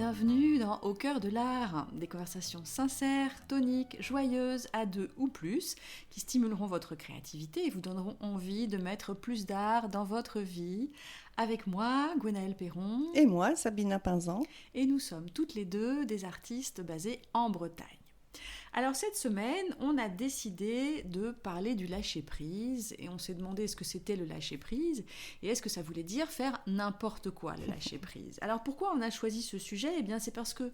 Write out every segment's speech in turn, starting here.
bienvenue dans Au cœur de l'art, des conversations sincères, toniques, joyeuses, à deux ou plus, qui stimuleront votre créativité et vous donneront envie de mettre plus d'art dans votre vie. Avec moi, Gwenaëlle Perron. Et moi, Sabina Pinzan. Et nous sommes toutes les deux des artistes basés en Bretagne. Alors cette semaine, on a décidé de parler du lâcher-prise et on s'est demandé ce que c'était le lâcher-prise et est-ce que ça voulait dire faire n'importe quoi, le lâcher-prise. Alors pourquoi on a choisi ce sujet ? Eh bien c'est parce que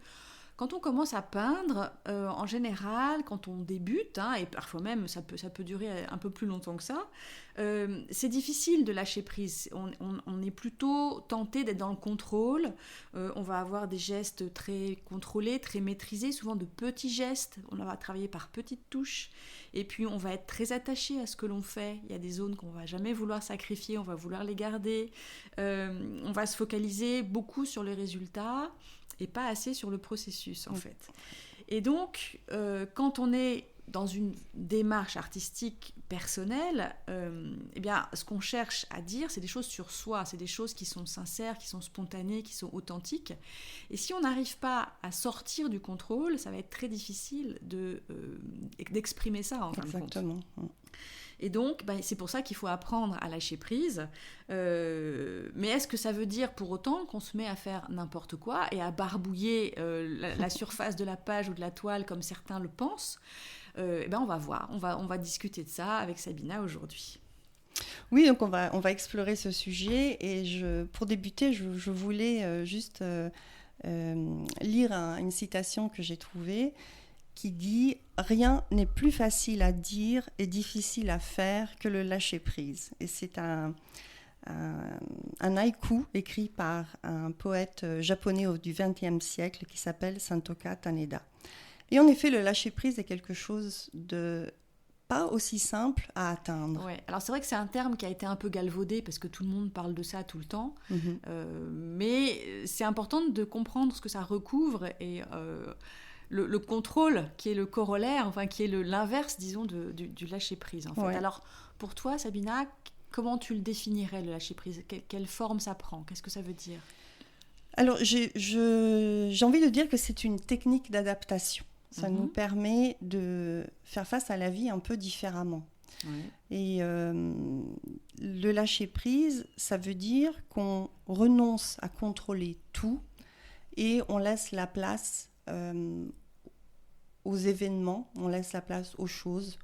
quand on commence à peindre, en général, quand on débute, et parfois même ça peut durer un peu plus longtemps que ça, c'est difficile de lâcher prise. On est plutôt tenté d'être dans le contrôle. On va avoir des gestes très contrôlés, très maîtrisés, souvent de petits gestes. On va travailler par petites touches. Et puis on va être très attaché à ce que l'on fait. Il y a des zones qu'on ne va jamais vouloir sacrifier, on va vouloir les garder. On va se focaliser beaucoup sur les résultats et pas assez sur le processus en fait. Et donc, quand on est dans une démarche artistique personnelle, eh bien, ce qu'on cherche à dire, c'est des choses sur soi, c'est des choses qui sont sincères, qui sont spontanées, qui sont authentiques. Et si on n'arrive pas à sortir du contrôle, ça va être très difficile d'exprimer ça en fin de compte. Exactement. Et donc, c'est pour ça qu'il faut apprendre à lâcher prise. Mais est-ce que ça veut dire pour autant qu'on se met à faire n'importe quoi et à barbouiller la surface de la page ou de la toile comme certains le pensent ? On va voir, on va discuter de ça avec Sabina aujourd'hui. Oui, donc on va explorer ce sujet et pour débuter, je voulais juste lire une citation que j'ai trouvée qui dit « Rien n'est plus facile à dire et difficile à faire que le lâcher-prise ». Et c'est un haïku écrit par un poète japonais du XXe siècle qui s'appelle Santoka Taneda. Et en effet, le lâcher-prise est quelque chose de pas aussi simple à atteindre. Ouais. Alors c'est vrai que c'est un terme qui a été un peu galvaudé parce que tout le monde parle de ça tout le temps. Mais c'est important de comprendre ce que ça recouvre et... Le contrôle qui est le corollaire, enfin qui est l'inverse, disons, du lâcher-prise. En fait. Ouais. Alors, pour toi, Sabina, comment tu le définirais, le lâcher-prise ? Quelle forme ça prend ? Qu'est-ce que ça veut dire ? Alors, j'ai envie de dire que c'est une technique d'adaptation. Ça nous permet de faire face à la vie un peu différemment. Ouais. Et le lâcher-prise, ça veut dire qu'on renonce à contrôler tout et on laisse la place aux événements, on laisse la place aux choses,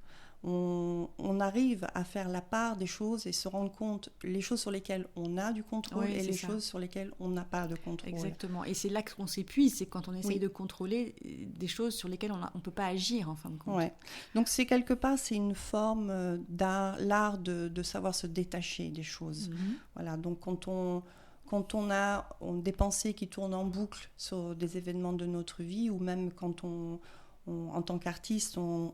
on arrive à faire la part des choses et se rendre compte les choses sur lesquelles on a du contrôle et les choses sur lesquelles on n'a pas de contrôle. Exactement, et c'est là qu'on s'épuise, c'est quand on essaye de contrôler des choses sur lesquelles on ne peut pas agir en fin de compte. Ouais. Donc c'est quelque part, c'est une forme d'art, l'art de savoir se détacher des choses. Voilà, donc quand on a des pensées qui tournent en boucle sur des événements de notre vie, ou même quand en tant qu'artiste, on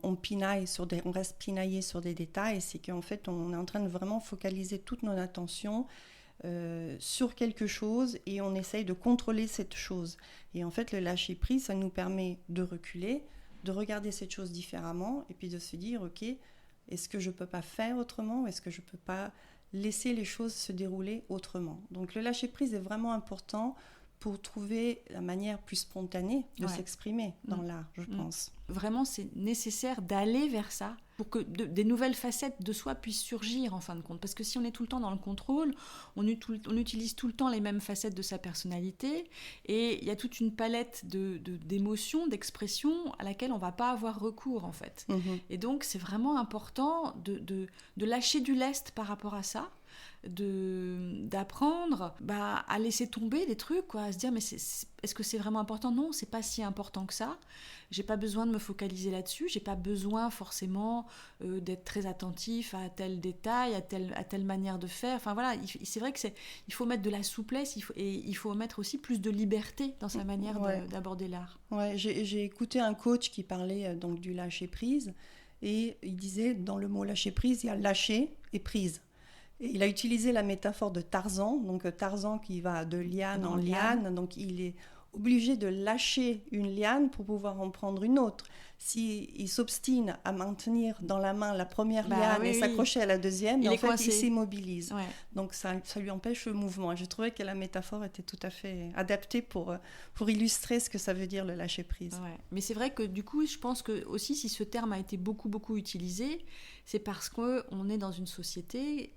reste pinaillé sur des détails, c'est qu'en fait, on est en train de vraiment focaliser toute notre attention sur quelque chose et on essaye de contrôler cette chose. Et en fait, le lâcher-prise, ça nous permet de reculer, de regarder cette chose différemment et puis de se dire, OK, est-ce que je ne peux pas faire autrement ? Est-ce que je ne peux pas laisser les choses se dérouler autrement. Donc le lâcher-prise est vraiment important pour trouver la manière plus spontanée de s'exprimer dans l'art, je pense. Vraiment, c'est nécessaire d'aller vers ça pour que des nouvelles facettes de soi puissent surgir en fin de compte. Parce que si on est tout le temps dans le contrôle, on utilise tout le temps les mêmes facettes de sa personnalité et il y a toute une palette d'émotions, d'expressions à laquelle on ne va pas avoir recours en fait. Et donc, c'est vraiment important de lâcher du lest par rapport à ça. D'apprendre à laisser tomber des trucs, à se dire mais est-ce que c'est vraiment important ? Non, c'est pas si important que ça. J'ai pas besoin de me focaliser là-dessus. J'ai pas besoin forcément d'être très attentif à tel détail, à telle manière de faire. Enfin voilà, c'est vrai que il faut mettre de la souplesse et il faut mettre aussi plus de liberté dans sa manière d'aborder l'art. Ouais, j'ai écouté un coach qui parlait donc du lâcher prise et il disait dans le mot lâcher prise, il y a lâcher et prise. Et il a utilisé la métaphore de Tarzan, donc Tarzan qui va de liane en liane, donc il est obligé de lâcher une liane pour pouvoir en prendre une autre. S'il s'obstine à maintenir dans la main la première liane et s'accrocher à la deuxième, en fait, il s'immobilise. Ouais. Donc ça lui empêche le mouvement. Et je trouvais que la métaphore était tout à fait adaptée pour illustrer ce que ça veut dire le lâcher-prise. Ouais. Mais c'est vrai que du coup, je pense que aussi si ce terme a été beaucoup, beaucoup utilisé, c'est parce qu'on est dans une société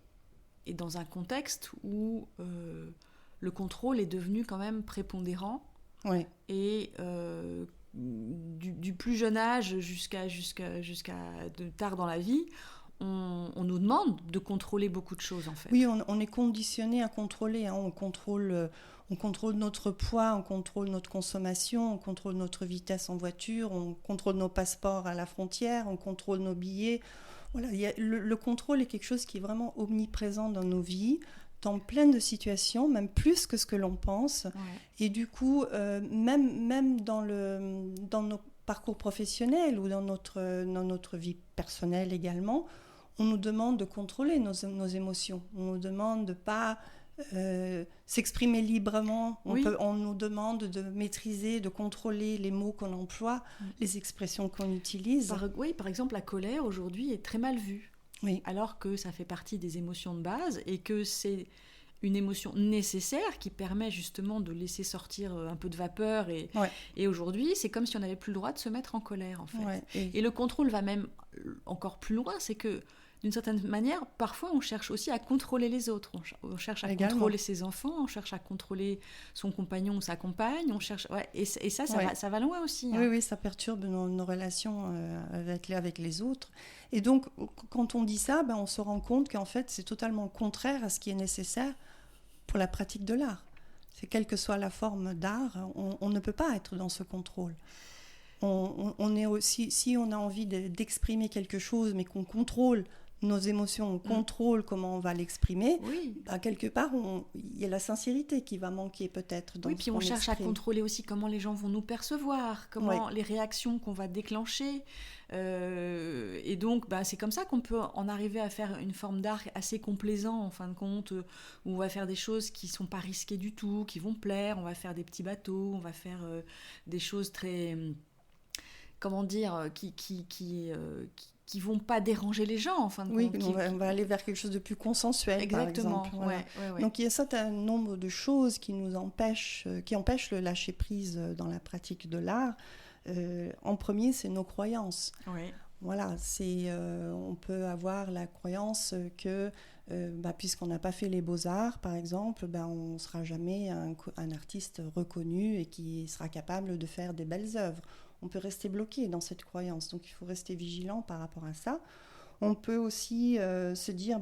et dans un contexte où le contrôle est devenu quand même prépondérant. Oui. Et du plus jeune âge jusqu'à de tard dans la vie, on nous demande de contrôler beaucoup de choses en fait. Oui, on est conditionné à contrôler. Hein. On contrôle notre poids, on contrôle notre consommation, on contrôle notre vitesse en voiture, on contrôle nos passeports à la frontière, on contrôle nos billets. Voilà, le contrôle est quelque chose qui est vraiment omniprésent dans nos vies, dans plein de situations, même plus que ce que l'on pense. Ouais. Et du coup, même dans nos parcours professionnels ou dans notre vie personnelle également, on nous demande de contrôler nos émotions. On nous demande de ne pas s'exprimer librement. On nous demande de maîtriser, de contrôler les mots qu'on emploie, les expressions qu'on utilise. Par exemple, la colère aujourd'hui est très mal vue. Oui. Alors que ça fait partie des émotions de base et que c'est une émotion nécessaire qui permet justement de laisser sortir un peu de vapeur. Et aujourd'hui, c'est comme si on n'avait plus le droit de se mettre en colère, en fait. Ouais. Et le contrôle va même encore plus loin, c'est que d'une certaine manière, parfois on cherche aussi à contrôler les autres. On cherche à contrôler ses enfants, on cherche à contrôler son compagnon ou sa compagne. On cherche, et ça va loin aussi. Hein. Oui, ça perturbe nos relations avec les autres. Et donc, quand on dit ça, on se rend compte qu'en fait, c'est totalement contraire à ce qui est nécessaire pour la pratique de l'art. C'est quelle que soit la forme d'art, on ne peut pas être dans ce contrôle. On est aussi, si on a envie d'exprimer quelque chose, mais qu'on contrôle nos émotions, on contrôle comment on va l'exprimer, quelque part, il y a la sincérité qui va manquer peut-être dans ce qu'on puis on cherche à contrôler aussi comment les gens vont nous percevoir, comment les réactions qu'on va déclencher. Et donc, c'est comme ça qu'on peut en arriver à faire une forme d'art assez complaisant, en fin de compte, où on va faire des choses qui ne sont pas risquées du tout, qui vont plaire, on va faire des petits bateaux, on va faire des choses très... comment dire, qui vont pas déranger les gens, en fin de compte. Oui, on va aller vers quelque chose de plus consensuel, exactement, par exemple. Voilà. Ouais. Donc, il y a certain nombre de choses qui empêchent le lâcher-prise dans la pratique de l'art. En premier, c'est nos croyances. Oui. Voilà, on peut avoir la croyance que, puisqu'on n'a pas fait les beaux-arts, par exemple, on ne sera jamais un artiste reconnu et qui sera capable de faire des belles œuvres. On peut rester bloqué dans cette croyance, donc il faut rester vigilant par rapport à ça. On peut aussi se dire,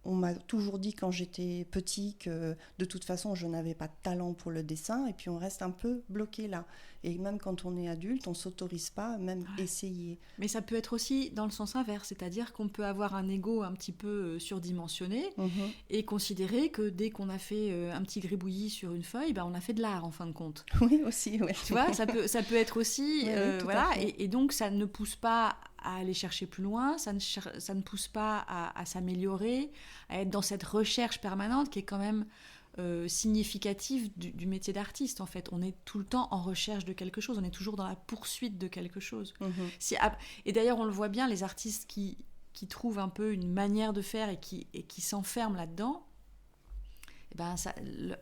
on m'a toujours dit quand j'étais petit que de toute façon je n'avais pas de talent pour le dessin, et puis on reste un peu bloqué là. Et même quand on est adulte, on ne s'autorise pas à même essayer. Mais ça peut être aussi dans le sens inverse, c'est-à-dire qu'on peut avoir un ego un petit peu surdimensionné et considérer que dès qu'on a fait un petit gribouillis sur une feuille, on a fait de l'art en fin de compte. Oui, aussi. Ouais. Tu vois, ça peut être aussi... voilà, et donc ça ne pousse pas à aller chercher plus loin, ça ne pousse pas à s'améliorer, à être dans cette recherche permanente qui est quand même significative du métier d'artiste. En fait, on est tout le temps en recherche de quelque chose, on est toujours dans la poursuite de quelque chose. Et d'ailleurs, on le voit bien, les artistes qui trouvent un peu une manière de faire et qui s'enferment là-dedans,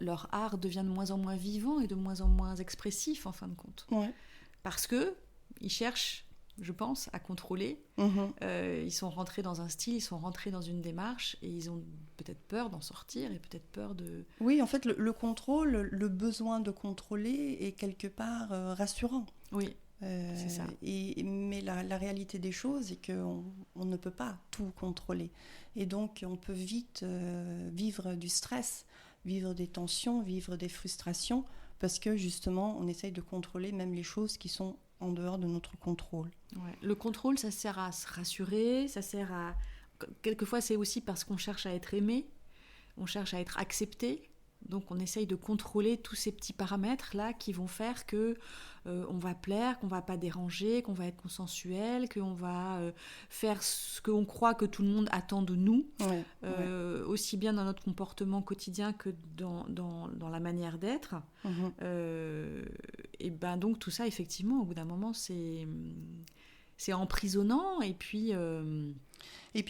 leur art devient de moins en moins vivant et de moins en moins expressif, en fin de compte. Ouais. Parce qu'ils cherchent, je pense, à contrôler. Ils sont rentrés dans un style, ils sont rentrés dans une démarche et ils ont peut-être peur d'en sortir et peut-être peur de... Oui, en fait, le contrôle, le besoin de contrôler est quelque part rassurant. Oui, c'est ça. Mais la réalité des choses est qu'on ne peut pas tout contrôler. Et donc, on peut vite vivre du stress, vivre des tensions, vivre des frustrations, parce que justement, on essaye de contrôler même les choses qui sont en dehors de notre contrôle. Ouais. Le contrôle, ça sert à se rassurer, ça sert à... Quelquefois, c'est aussi parce qu'on cherche à être aimé, on cherche à être accepté, Donc on essaye de contrôler tous ces petits paramètres-là qui vont faire que on va plaire, qu'on va pas déranger, qu'on va être consensuel, qu'on va faire ce qu'on croit que tout le monde attend de nous, aussi bien dans notre comportement quotidien que dans la manière d'être. Et ben donc tout ça, effectivement, au bout d'un moment, c'est emprisonnant. Et puis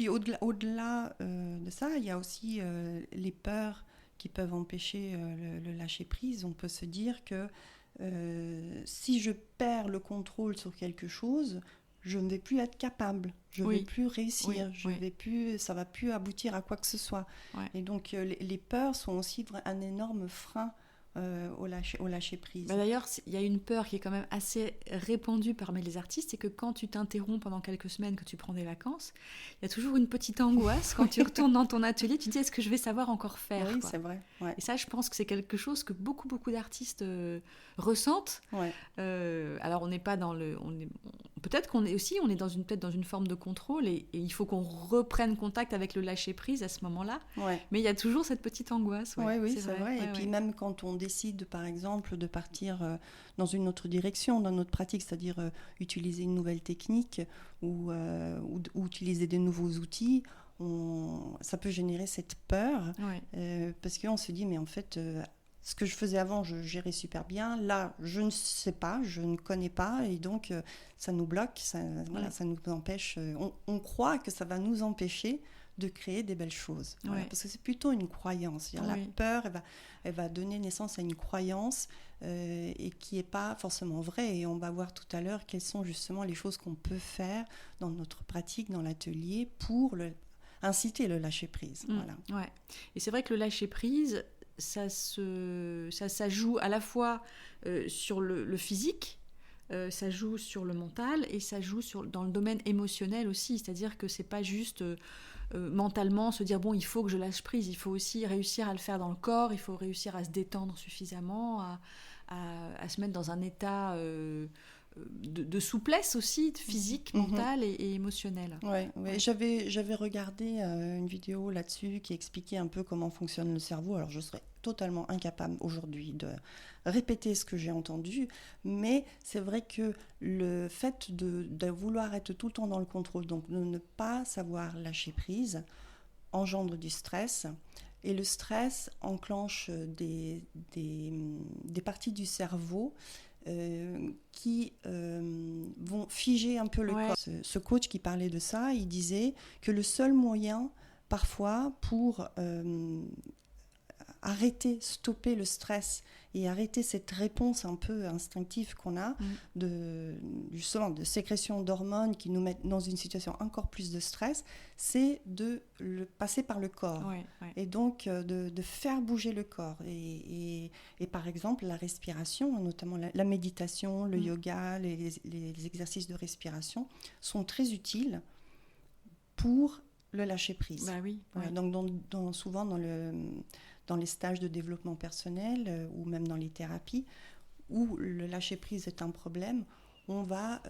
au-delà de ça, il y a aussi les peurs qui peuvent empêcher le lâcher-prise. On peut se dire que si je perds le contrôle sur quelque chose, je ne vais plus être capable, je ne vais plus réussir, ça ne va plus aboutir à quoi que ce soit. Et donc les peurs sont aussi un énorme frein au lâcher-prise. D'ailleurs, il y a une peur qui est quand même assez répandue parmi les artistes, c'est que quand tu t'interromps pendant quelques semaines, que tu prends des vacances, il y a toujours une petite angoisse quand tu retournes dans ton atelier, tu te dis est-ce que je vais savoir encore faire, Oui, quoi. C'est vrai. Ouais. Et ça, je pense que c'est quelque chose que beaucoup d'artistes ressentent. Alors, on n'est pas dans le... peut-être qu'on est aussi, on est peut-être dans une forme de contrôle et il faut qu'on reprenne contact avec le lâcher-prise à ce moment-là. Mais il y a toujours cette petite angoisse. Oui, c'est vrai. Et puis même quand on décide, par exemple, de partir dans une autre direction, dans notre pratique, c'est-à-dire utiliser une nouvelle technique ou utiliser de nouveaux outils, ça peut générer cette peur parce qu'on se dit, mais en fait... ce que je faisais avant, je gérais super bien. Là, je ne sais pas, je ne connais pas. Et donc, ça nous bloque, ça nous empêche. On croit que ça va nous empêcher de créer des belles choses. Parce que c'est plutôt une croyance. La peur, elle va donner naissance à une croyance et qui n'est pas forcément vraie. Et on va voir tout à l'heure quelles sont justement les choses qu'on peut faire dans notre pratique, dans l'atelier, pour inciter le lâcher-prise. Et c'est vrai que le lâcher-prise... ça joue à la fois sur le physique, ça joue sur le mental et ça joue dans le domaine émotionnel aussi. C'est-à-dire que c'est pas juste mentalement se dire bon, il faut que je lâche prise, il faut aussi réussir à le faire dans le corps, il faut réussir à se détendre suffisamment, à se mettre dans un état de souplesse aussi, physique, mentale et émotionnelle. J'avais regardé une vidéo là-dessus qui expliquait un peu comment fonctionne le cerveau. Alors je serais totalement incapable aujourd'hui de répéter ce que j'ai entendu, mais c'est vrai que le fait de vouloir être tout le temps dans le contrôle, donc de ne pas savoir lâcher prise, engendre du stress. Et le stress enclenche des parties du cerveau qui vont figer un peu le corps. Ce coach qui parlait de ça, il disait que le seul moyen, parfois, pour stopper le stress et arrêter cette réponse un peu instinctive qu'on a justement de sécrétion d'hormones qui nous mettent dans une situation encore plus de stress, c'est de le passer par le corps. Et donc de faire bouger le corps. Et par exemple, la respiration, notamment la méditation, le yoga, les exercices de respiration sont très utiles pour le lâcher-prise. Donc souvent dans les stages de développement personnel ou même dans les thérapies où le lâcher-prise est un problème, on va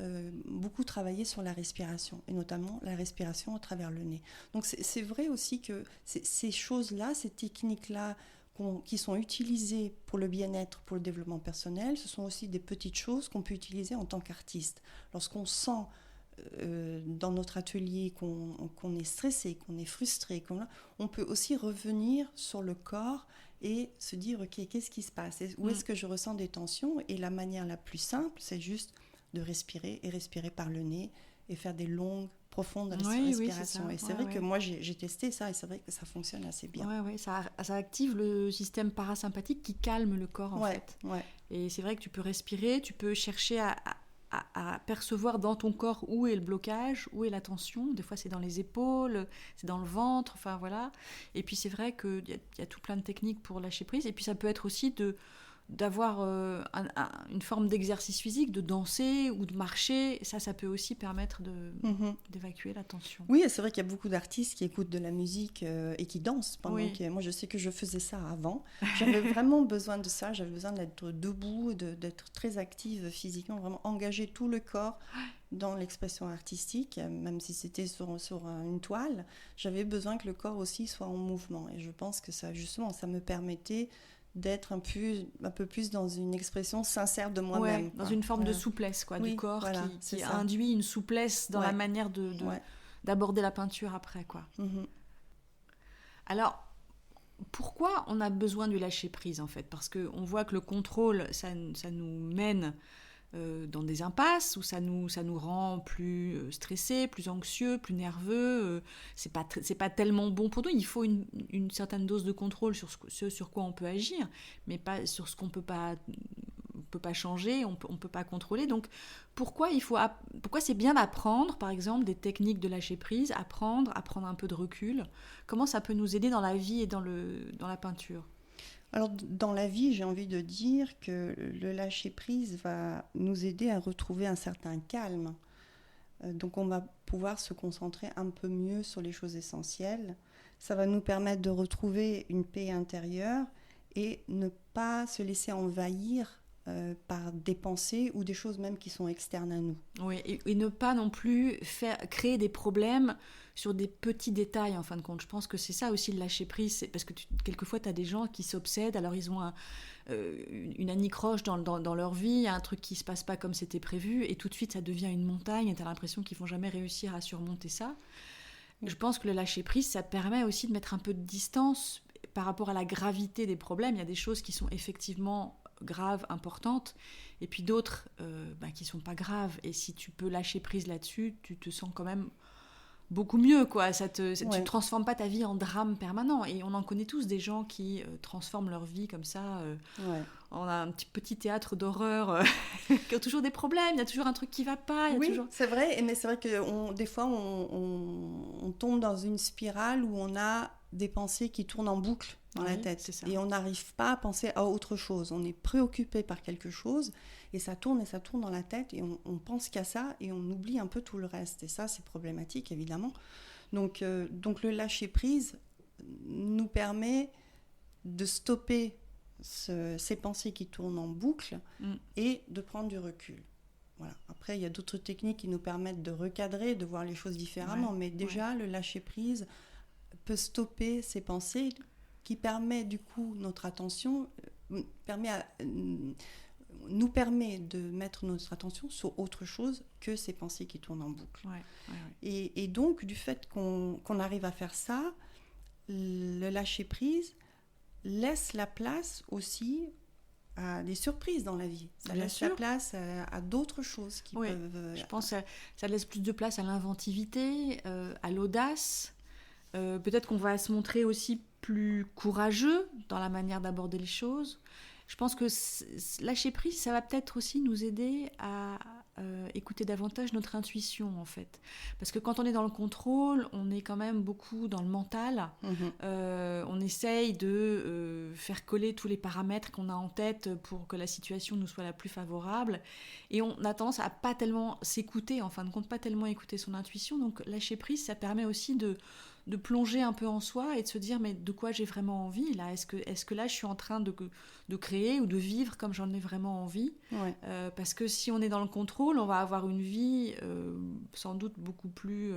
beaucoup travailler sur la respiration, et notamment la respiration à travers le nez. Donc c'est vrai aussi que ces choses-là, ces techniques-là qui sont utilisées pour le bien-être, pour le développement personnel, ce sont aussi des petites choses qu'on peut utiliser en tant qu'artiste. Lorsqu'on sent dans notre atelier qu'on est stressé, qu'on est frustré, on peut aussi revenir sur le corps et se dire ok, qu'est-ce qui se passe, où est-ce que je ressens des tensions, et la manière la plus simple, c'est juste de respirer et respirer par le nez et faire des longues, profondes respirations. Et c'est vrai que moi j'ai testé ça et c'est vrai que ça fonctionne assez bien. Ça active le système parasympathique qui calme le corps en fait. Et c'est vrai que tu peux respirer, tu peux chercher à percevoir dans ton corps où est le blocage, où est la tension. Des fois, c'est dans les épaules, c'est dans le ventre, enfin voilà. Et puis, c'est vrai qu'il y a tout plein de techniques pour lâcher prise. Et puis, ça peut être aussi d'avoir une forme d'exercice physique, de danser ou de marcher. Ça peut aussi permettre d'évacuer la tension. Oui, c'est vrai qu'il y a beaucoup d'artistes qui écoutent de la musique et qui dansent. Moi, je sais que je faisais ça avant. J'avais vraiment besoin de ça. J'avais besoin d'être debout, d'être très active physiquement, vraiment engager tout le corps dans l'expression artistique, même si c'était sur une toile, j'avais besoin que le corps aussi soit en mouvement. Et je pense que ça, justement, ça me permettait d'être un peu plus dans une expression sincère de moi-même. Ouais, dans une forme de souplesse du corps qui induit une souplesse dans la manière d'aborder la peinture après, quoi. Mm-hmm. Alors, pourquoi on a besoin du lâcher-prise, en fait ? Parce qu'on voit que le contrôle, ça nous mène dans des impasses, où ça nous rend plus stressés, plus anxieux, plus nerveux. C'est pas tellement bon pour nous. Il faut une certaine dose de contrôle sur ce sur quoi on peut agir, mais pas sur ce qu'on peut pas changer, on peut pas contrôler. Donc pourquoi c'est bien d'apprendre, par exemple, des techniques de lâcher prise, à prendre un peu de recul. Comment ça peut nous aider dans la vie et dans la peinture ? Alors, dans la vie, j'ai envie de dire que le lâcher-prise va nous aider à retrouver un certain calme. Donc, on va pouvoir se concentrer un peu mieux sur les choses essentielles. Ça va nous permettre de retrouver une paix intérieure et ne pas se laisser envahir par des pensées ou des choses même qui sont externes à nous. Oui, et ne pas non plus créer des problèmes sur des petits détails, en fin de compte. Je pense que c'est ça aussi le lâcher-prise, parce que quelquefois, tu as des gens qui s'obsèdent, alors ils ont une anicroche dans leur vie, il y a un truc qui ne se passe pas comme c'était prévu, et tout de suite, ça devient une montagne, et tu as l'impression qu'ils ne vont jamais réussir à surmonter ça. Je pense que le lâcher-prise, ça permet aussi de mettre un peu de distance par rapport à la gravité des problèmes. Il y a des choses qui sont effectivement graves, importantes, et puis d'autres qui sont pas graves. Et si tu peux lâcher prise là-dessus, tu te sens quand même beaucoup mieux, quoi. Tu transformes pas ta vie en drame permanent. Et on en connaît tous des gens qui transforment leur vie comme ça. On a un petit théâtre d'horreur qui a toujours des problèmes. Il y a toujours un truc qui va pas. C'est vrai. Mais c'est vrai que des fois, on tombe dans une spirale où on a des pensées qui tournent en boucle dans la tête. Et on n'arrive pas à penser à autre chose. On est préoccupé par quelque chose et ça tourne dans la tête et on pense qu'à ça et on oublie un peu tout le reste. Et ça, c'est problématique, évidemment. Donc le lâcher-prise nous permet de stopper ces pensées qui tournent en boucle et de prendre du recul. Voilà. Après, il y a d'autres techniques qui nous permettent de recadrer, de voir les choses différemment. Mais déjà, le lâcher-prise peut stopper ces pensées qui permet du coup notre attention, nous permet de mettre notre attention sur autre chose que ces pensées qui tournent en boucle. Et donc, du fait qu'on arrive à faire ça, le lâcher-prise laisse la place aussi à des surprises dans la vie. Ça laisse la place à d'autres choses qui peuvent... Je pense que ça laisse plus de place à l'inventivité, à l'audace. Peut-être qu'on va se montrer aussi plus courageux dans la manière d'aborder les choses. Je pense que lâcher prise, ça va peut-être aussi nous aider à écouter davantage notre intuition, en fait. Parce que quand on est dans le contrôle, on est quand même beaucoup dans le mental. On essaye de faire coller tous les paramètres qu'on a en tête pour que la situation nous soit la plus favorable. Et on a tendance à pas tellement s'écouter, en fin de compte, pas tellement écouter son intuition. Donc lâcher prise, ça permet aussi de plonger un peu en soi et de se dire mais de quoi j'ai vraiment envie là, est-ce que là je suis en train de créer ou de vivre comme j'en ai vraiment envie, parce que si on est dans le contrôle, on va avoir une vie sans doute beaucoup plus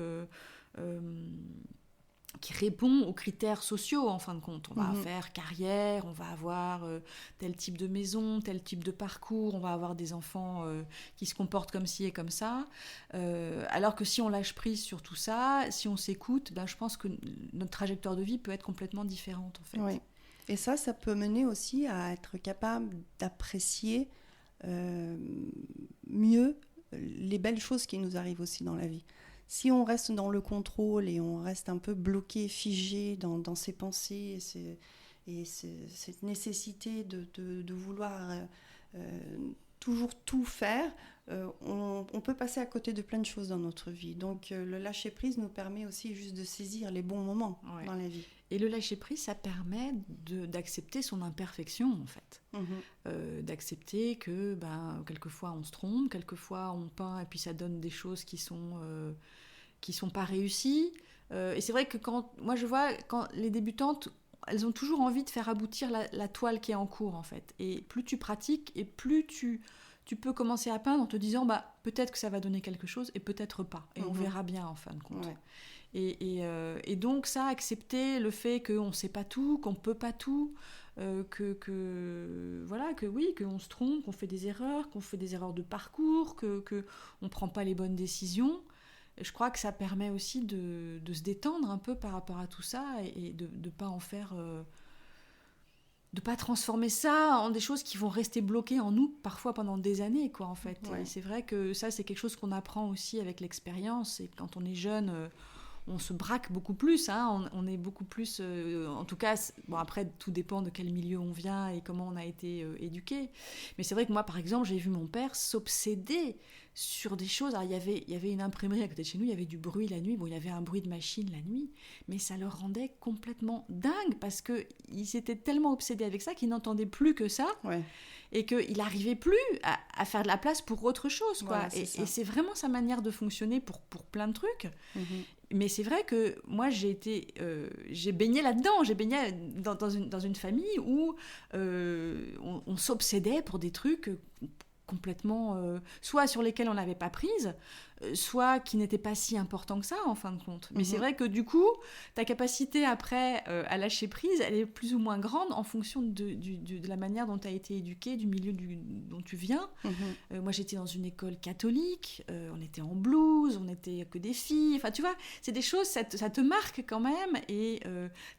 qui répond aux critères sociaux, en fin de compte. On va faire carrière, on va avoir tel type de maison, tel type de parcours, on va avoir des enfants qui se comportent comme ci et comme ça. Alors que si on lâche prise sur tout ça, si on s'écoute, je pense que notre trajectoire de vie peut être complètement différente, en fait. Oui. Et ça peut mener aussi à être capable d'apprécier mieux les belles choses qui nous arrivent aussi dans la vie. Si on reste dans le contrôle et on reste un peu bloqué, figé dans ses pensées et cette nécessité de vouloir toujours tout faire, on peut passer à côté de plein de choses dans notre vie. Donc le lâcher-prise nous permet aussi juste de saisir les bons moments dans la vie. Et le lâcher-prise, ça permet d'accepter son imperfection, en fait. D'accepter que quelquefois on se trompe, quelquefois on peint et puis ça donne des choses qui sont pas réussies. Et c'est vrai que moi je vois, quand les débutantes, elles ont toujours envie de faire aboutir la toile qui est en cours, en fait. Et plus tu pratiques et plus tu tu peux commencer à peindre en te disant peut-être que ça va donner quelque chose et peut-être pas. Et on verra bien en fin de compte. Ouais. Et donc ça, accepter le fait qu'on ne sait pas tout, qu'on ne peut pas tout, qu'on se trompe, qu'on fait des erreurs de parcours, qu'on ne prend pas les bonnes décisions. Je crois que ça permet aussi de se détendre un peu par rapport à tout ça et de ne pas en faire... de pas transformer ça en des choses qui vont rester bloquées en nous parfois pendant des années, quoi, en fait. Ouais. Et c'est vrai que ça, c'est quelque chose qu'on apprend aussi avec l'expérience. Et quand on est jeune... on se braque beaucoup plus, hein, on est beaucoup plus... en tout cas, après, tout dépend de quel milieu on vient et comment on a été éduqué. Mais c'est vrai que moi, par exemple, j'ai vu mon père s'obséder sur des choses. Alors, il y avait une imprimerie à côté de chez nous, il y avait du bruit la nuit. Bon, il y avait un bruit de machine la nuit, mais ça le rendait complètement dingue parce qu'il s'était tellement obsédé avec ça qu'il n'entendait plus que ça. Ouais. Et qu'il n'arrivait plus à faire de la place pour autre chose, quoi. Voilà, et c'est vraiment sa manière de fonctionner pour plein de trucs. Mm-hmm. Mais c'est vrai que moi, j'ai baigné là-dedans. J'ai baigné dans une famille où on s'obsédait pour des trucs complètement... soit sur lesquels on n'avait pas prise, soit qui n'étaient pas si importants que ça, en fin de compte. Mais c'est vrai que du coup, ta capacité après à lâcher prise, elle est plus ou moins grande en fonction de la manière dont tu as été éduqué, du milieu dont tu viens. Moi, j'étais dans une école catholique, on était en blouse, on n'était que des filles. Enfin, tu vois, c'est des choses, ça te marque quand même, et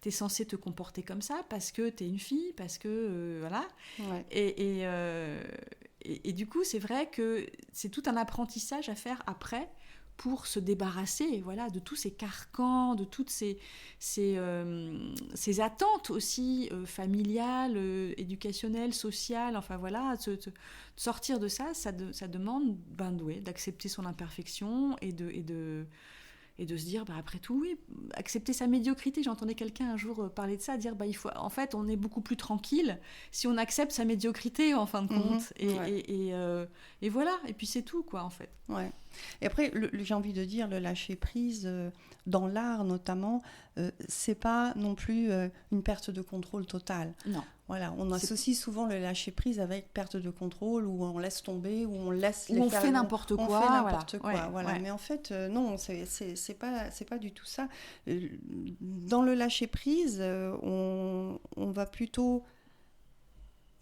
tu es censé te comporter comme ça parce que tu es une fille, parce que... voilà. Ouais. Et du coup, c'est vrai que c'est tout un apprentissage à faire après pour se débarrasser, voilà, de tous ces carcans, de toutes ces attentes aussi familiales, éducationnelles, sociales, enfin voilà, sortir de ça, ça demande d'accepter son imperfection et de se dire, après tout, oui, accepter sa médiocrité. J'entendais quelqu'un un jour parler de ça, dire, en fait, on est beaucoup plus tranquille si on accepte sa médiocrité, en fin de compte. Et voilà, et puis c'est tout, quoi, en fait. Ouais. Et après, j'ai envie de dire, le lâcher-prise, dans l'art notamment, c'est pas non plus une perte de contrôle totale. Non. Voilà, on associe souvent le lâcher-prise avec perte de contrôle, où on laisse tomber, où on laisse les faire... on fait n'importe quoi. On fait n'importe quoi, voilà. Ouais. Mais en fait, non, c'est pas du tout ça. Dans le lâcher-prise, on va plutôt...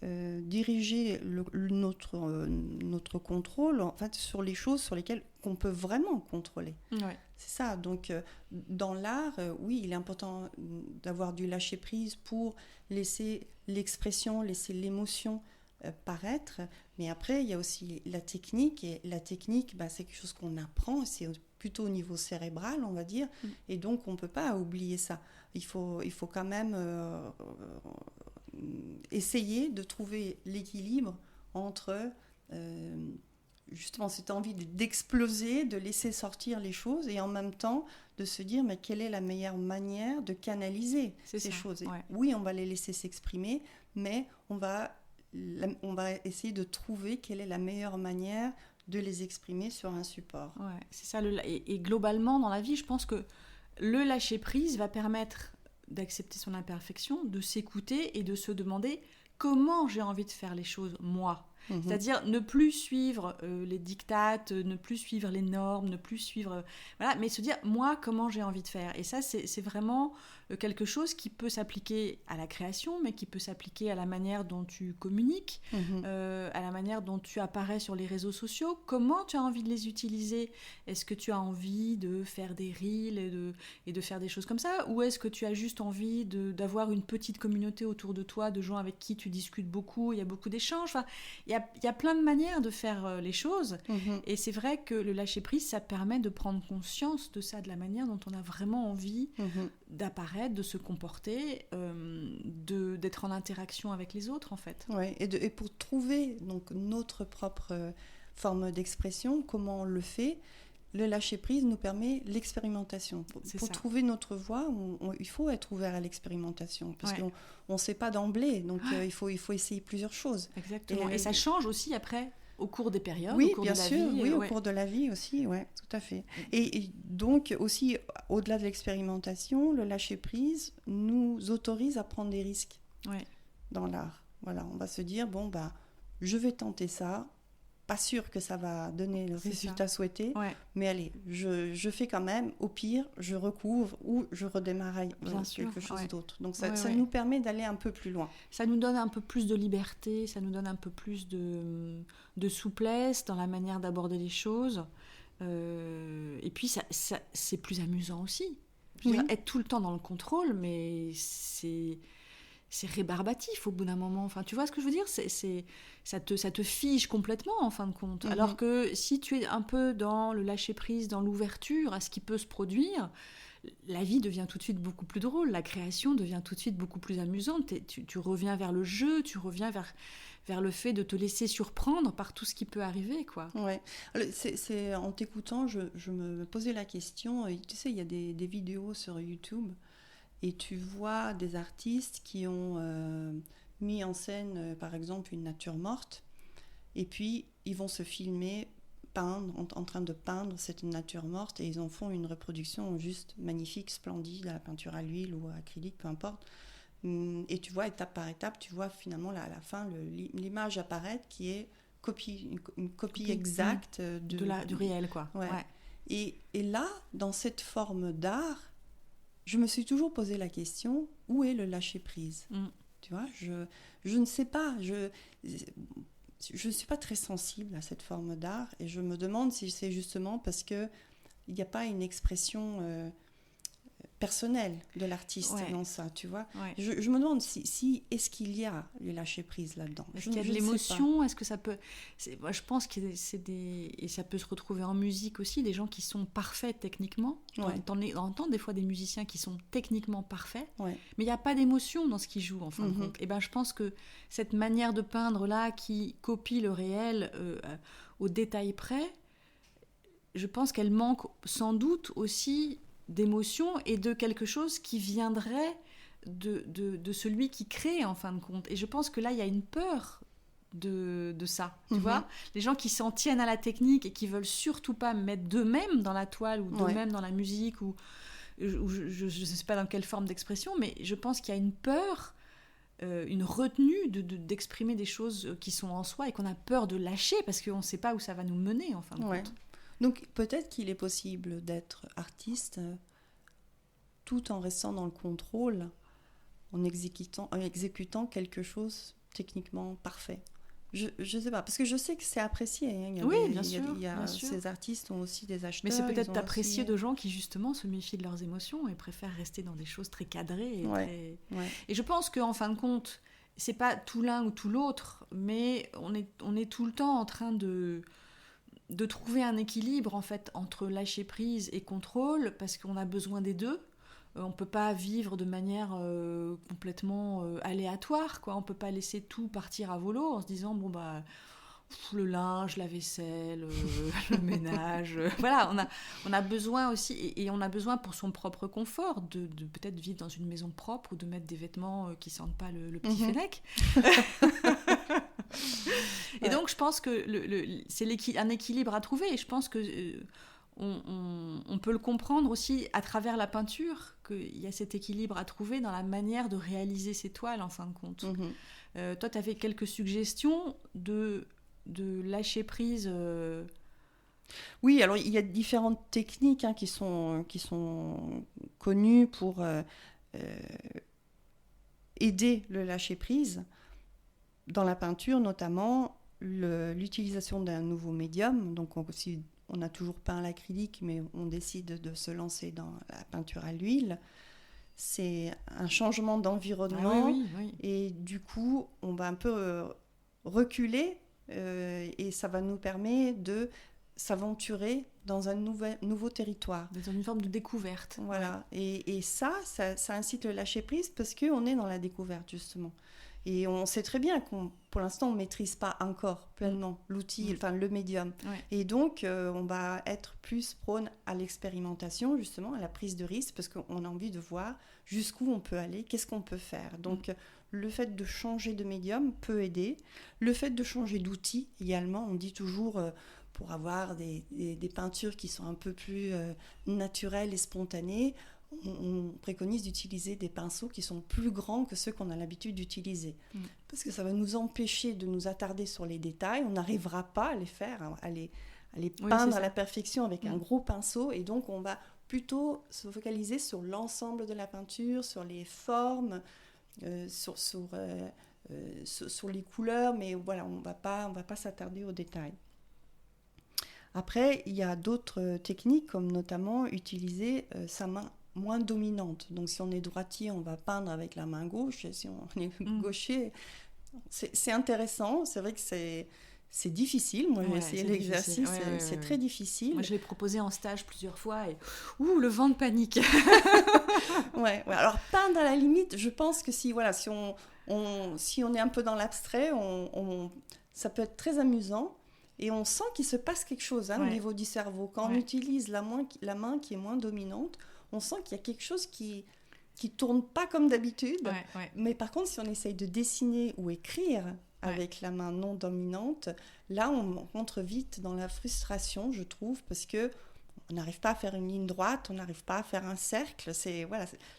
diriger notre contrôle en fait sur les choses sur lesquelles qu'on peut vraiment contrôler. Ouais. C'est ça. Donc dans l'art, oui, il est important d'avoir du lâcher prise pour laisser l'expression, laisser l'émotion paraître. Mais après, il y a aussi la technique, et la technique, c'est quelque chose qu'on apprend. C'est plutôt au niveau cérébral, on va dire. Et donc on peut pas oublier ça. Il faut quand même essayer de trouver l'équilibre entre justement cette envie d'exploser, de laisser sortir les choses, et en même temps de se dire mais quelle est la meilleure manière de canaliser ces choses. Ouais. Oui, on va les laisser s'exprimer, mais on va essayer de trouver quelle est la meilleure manière de les exprimer sur un support. Ouais, c'est ça. Et globalement dans la vie, je pense que le lâcher prise va permettre d'accepter son imperfection, de s'écouter et de se demander comment j'ai envie de faire les choses, moi. C'est-à-dire ne plus suivre les dictates, ne plus suivre les normes, ne plus suivre... voilà, mais se dire, moi, comment j'ai envie de faire. Et ça, c'est vraiment quelque chose qui peut s'appliquer à la création, mais qui peut s'appliquer à la manière dont tu communiques, à la manière dont tu apparais sur les réseaux sociaux. Comment tu as envie de les utiliser ? Est-ce que tu as envie de faire des reels et de faire des choses comme ça ? Ou est-ce que tu as juste envie d'avoir une petite communauté autour de toi, de gens avec qui tu discutes beaucoup, il y a beaucoup d'échanges. Enfin, il y a plein de manières de faire les choses. Et c'est vrai que le lâcher-prise, ça permet de prendre conscience de ça, de la manière dont on a vraiment envie d'apparaître, de se comporter, d'être en interaction avec les autres, en fait. Ouais, et pour trouver donc, notre propre forme d'expression, comment on le fait, le lâcher-prise nous permet l'expérimentation. Pour trouver notre voie, il faut être ouvert à l'expérimentation, parce qu'on ne sait pas d'emblée, donc il faut essayer plusieurs choses. Exactement. Et ça change aussi après, au cours des périodes, oui, au cours bien de la sûr, vie. Oui, au cours de la vie aussi, oui, tout à fait. Et donc aussi, au-delà de l'expérimentation, le lâcher-prise nous autorise à prendre des risques dans l'art. Voilà, on va se dire, je vais tenter ça, pas sûre que ça va donner le résultat souhaité, mais allez, je fais quand même. Au pire, je recouvre ou je redémarre quelque chose d'autre. Donc ça nous permet d'aller un peu plus loin. Ça nous donne un peu plus de liberté, ça nous donne un peu plus de souplesse dans la manière d'aborder les choses. Et puis, c'est plus amusant aussi. Être tout le temps dans le contrôle, mais c'est rébarbatif au bout d'un moment. Enfin, tu vois ce que je veux dire ? Ça te fige complètement, en fin de compte. Alors que si tu es un peu dans le lâcher-prise, dans l'ouverture à ce qui peut se produire, la vie devient tout de suite beaucoup plus drôle. La création devient tout de suite beaucoup plus amusante. Tu reviens vers le jeu, tu reviens vers le fait de te laisser surprendre par tout ce qui peut arriver, quoi. Ouais. Alors, c'est en t'écoutant, je me posais la question. Tu sais, il y a des vidéos sur YouTube et tu vois des artistes qui ont mis en scène, par exemple, une nature morte. Et puis, ils vont se filmer en train de peindre cette nature morte et ils en font une reproduction juste magnifique, splendide, à la peinture à l'huile ou à acrylique, peu importe. Et tu vois étape par étape, tu vois finalement à la fin l'image apparaître qui est une copie exacte du réel, quoi. Ouais. Et là, dans cette forme d'art, je me suis toujours posé la question, où est le lâcher-prise ? Tu vois, je ne sais pas, je ne suis pas très sensible à cette forme d'art et je me demande si c'est justement parce qu'il n'y a pas une expression personnelle de l'artiste dans ça, tu vois. Ouais. Je me demande si est-ce qu'il y a le lâcher-prise là-dedans. Est-ce qu'il y a de l'émotion ? Est-ce que ça peut... Moi, je pense que et ça peut se retrouver en musique aussi, des gens qui sont parfaits techniquement. On entend des fois des musiciens qui sont techniquement parfaits, mais il n'y a pas d'émotion dans ce qu'ils jouent, en fin de compte. Et je pense que cette manière de peindre-là, qui copie le réel au détail près, je pense qu'elle manque sans doute aussi d'émotion et de quelque chose qui viendrait de celui qui crée, en fin de compte. Et je pense que là, il y a une peur de ça, tu vois. Les gens qui s'en tiennent à la technique et qui veulent surtout pas mettre d'eux-mêmes dans la toile ou d'eux-mêmes dans la musique ou je sais pas dans quelle forme d'expression, mais je pense qu'il y a une peur, une retenue d'exprimer des choses qui sont en soi et qu'on a peur de lâcher parce qu'on ne sait pas où ça va nous mener, en fin de compte. Donc peut-être qu'il est possible d'être artiste tout en restant dans le contrôle, en exécutant quelque chose techniquement parfait. Je ne sais pas, parce que je sais que c'est apprécié. Hein. Bien sûr. Ces artistes ont aussi des acheteurs. Mais c'est peut-être apprécié de gens qui justement se méfient de leurs émotions et préfèrent rester dans des choses très cadrées. Et je pense qu'en fin de compte, c'est pas tout l'un ou tout l'autre, mais on est tout le temps en train de trouver un équilibre en fait entre lâcher prise et contrôle, parce qu'on a besoin des deux. On ne peut pas vivre de manière complètement aléatoire, quoi. On ne peut pas laisser tout partir à volo en se disant le linge, la vaisselle, le ménage. Voilà, on a besoin aussi, et on a besoin pour son propre confort de peut-être vivre dans une maison propre ou de mettre des vêtements qui ne sentent pas le petit fennec. Et donc je pense que c'est un équilibre à trouver, et je pense que on peut le comprendre aussi à travers la peinture, qu'il y a cet équilibre à trouver dans la manière de réaliser ces toiles, en fin de compte. Toi, tu avais quelques suggestions de lâcher prise. Oui, alors il y a différentes techniques qui sont connues pour aider le lâcher prise. Dans la peinture, notamment, l'utilisation d'un nouveau médium. Donc, on a toujours peint à l'acrylique, mais on décide de se lancer dans la peinture à l'huile. C'est un changement d'environnement. Oui. Et du coup, on va un peu reculer et ça va nous permettre de s'aventurer dans un nouveau territoire. Dans une forme de découverte. Voilà. Et ça incite le lâcher-prise parce qu'on est dans la découverte, justement. Et on sait très bien pour l'instant, on ne maîtrise pas encore pleinement l'outil, le médium. Ouais. Et donc, on va être plus prône à l'expérimentation, justement, à la prise de risque, parce qu'on a envie de voir jusqu'où on peut aller, qu'est-ce qu'on peut faire. Donc, le fait de changer de médium peut aider. Le fait de changer d'outil, également, on dit toujours, pour avoir des peintures qui sont un peu plus naturelles et spontanées, on préconise d'utiliser des pinceaux qui sont plus grands que ceux qu'on a l'habitude d'utiliser. Parce que ça va nous empêcher de nous attarder sur les détails. On n'arrivera pas à les faire, à les peindre à la perfection avec un gros pinceau. Et donc, on va plutôt se focaliser sur l'ensemble de la peinture, sur les formes, sur les couleurs. Mais voilà, on va pas s'attarder aux détails. Après, il y a d'autres techniques, comme notamment utiliser sa main moins dominante. Donc, si on est droitier, on va peindre avec la main gauche. Et si on est gaucher, c'est intéressant. C'est vrai que c'est difficile. Moi, j'ai essayé l'exercice. C'est très difficile. Moi, je l'ai proposé en stage plusieurs fois et le vent de panique. ouais. Alors, peindre à la limite, je pense que si on est un peu dans l'abstrait, ça peut être très amusant. Et on sent qu'il se passe quelque chose au niveau du cerveau. Quand on utilise la main qui est moins dominante, on sent qu'il y a quelque chose qui tourne pas comme d'habitude. Mais par contre, si on essaye de dessiner ou écrire avec la main non dominante, là, on rentre vite dans la frustration, je trouve, parce que on n'arrive pas à faire une ligne droite, on n'arrive pas à faire un cercle.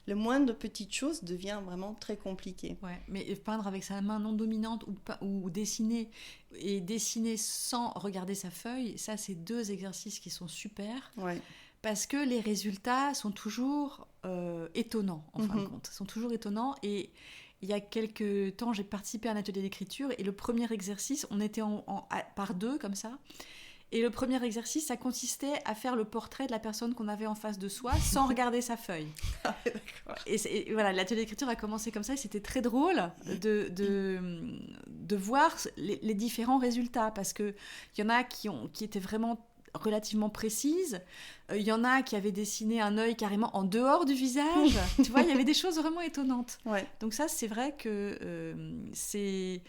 Le moindre de petites choses devient vraiment très compliqué. Mais peindre avec sa main non dominante ou dessiner sans regarder sa feuille, ça, c'est 2 exercices qui sont super. Parce que les résultats sont toujours étonnants, en fin de compte. Ils sont toujours étonnants. Et il y a quelques temps, j'ai participé à un atelier d'écriture. Et le premier exercice, on était par 2, comme ça. Et le premier exercice, ça consistait à faire le portrait de la personne qu'on avait en face de soi sans regarder sa feuille. Et voilà, l'atelier d'écriture a commencé comme ça et c'était très drôle de voir les différents résultats parce qu'il y en a qui étaient vraiment relativement précises. Il y en a qui avaient dessiné un œil carrément en dehors du visage. Tu vois, il y avait des choses vraiment étonnantes. Donc ça, c'est vrai que c'est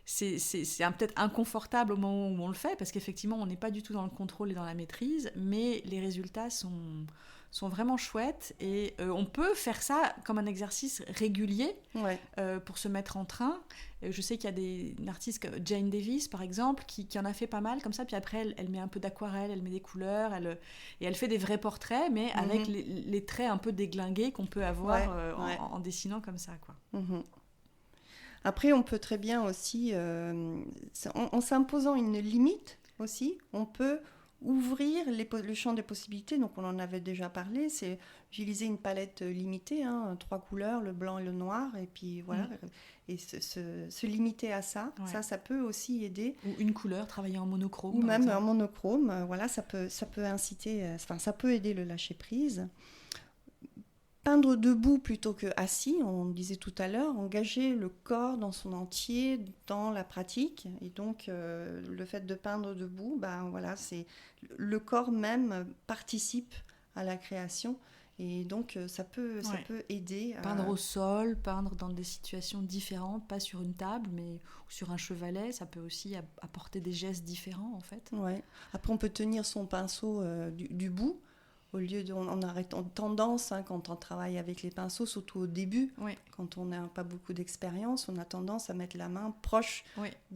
peut-être inconfortable au moment où on le fait, parce qu'effectivement, on n'est pas du tout dans le contrôle et dans la maîtrise, mais les résultats sont vraiment chouettes. Et on peut faire ça comme un exercice régulier pour se mettre en train. Je sais qu'il y a une artiste, Jane Davis, par exemple, qui en a fait pas mal comme ça. Puis après, elle met un peu d'aquarelle, elle met des couleurs, et elle fait des vrais portraits, mais avec les traits un peu déglingués qu'on peut avoir en dessinant comme ça, quoi. Après, on peut très bien aussi, en s'imposant une limite aussi, on peut ouvrir le champ des possibilités. Donc, on en avait déjà parlé, c'est utiliser une palette limitée, 3 couleurs, le blanc et le noir, et puis voilà, et se limiter à ça. Ça peut aussi aider. Ou une couleur, travailler en monochrome. Ou même en monochrome, voilà, ça peut inciter, ça peut aider le lâcher-prise. Peindre debout plutôt que assis, on disait tout à l'heure, engager le corps dans son entier dans la pratique. Et donc, le fait de peindre debout, c'est le corps même participe à la création. Et donc, ça peut aider. Peindre au sol, peindre dans des situations différentes, pas sur une table, mais sur un chevalet, ça peut aussi apporter des gestes différents, en fait. Après, on peut tenir son pinceau du bout. Au lieu on a tendance, quand on travaille avec les pinceaux, surtout au début, quand on n'a pas beaucoup d'expérience, on a tendance à mettre la main proche.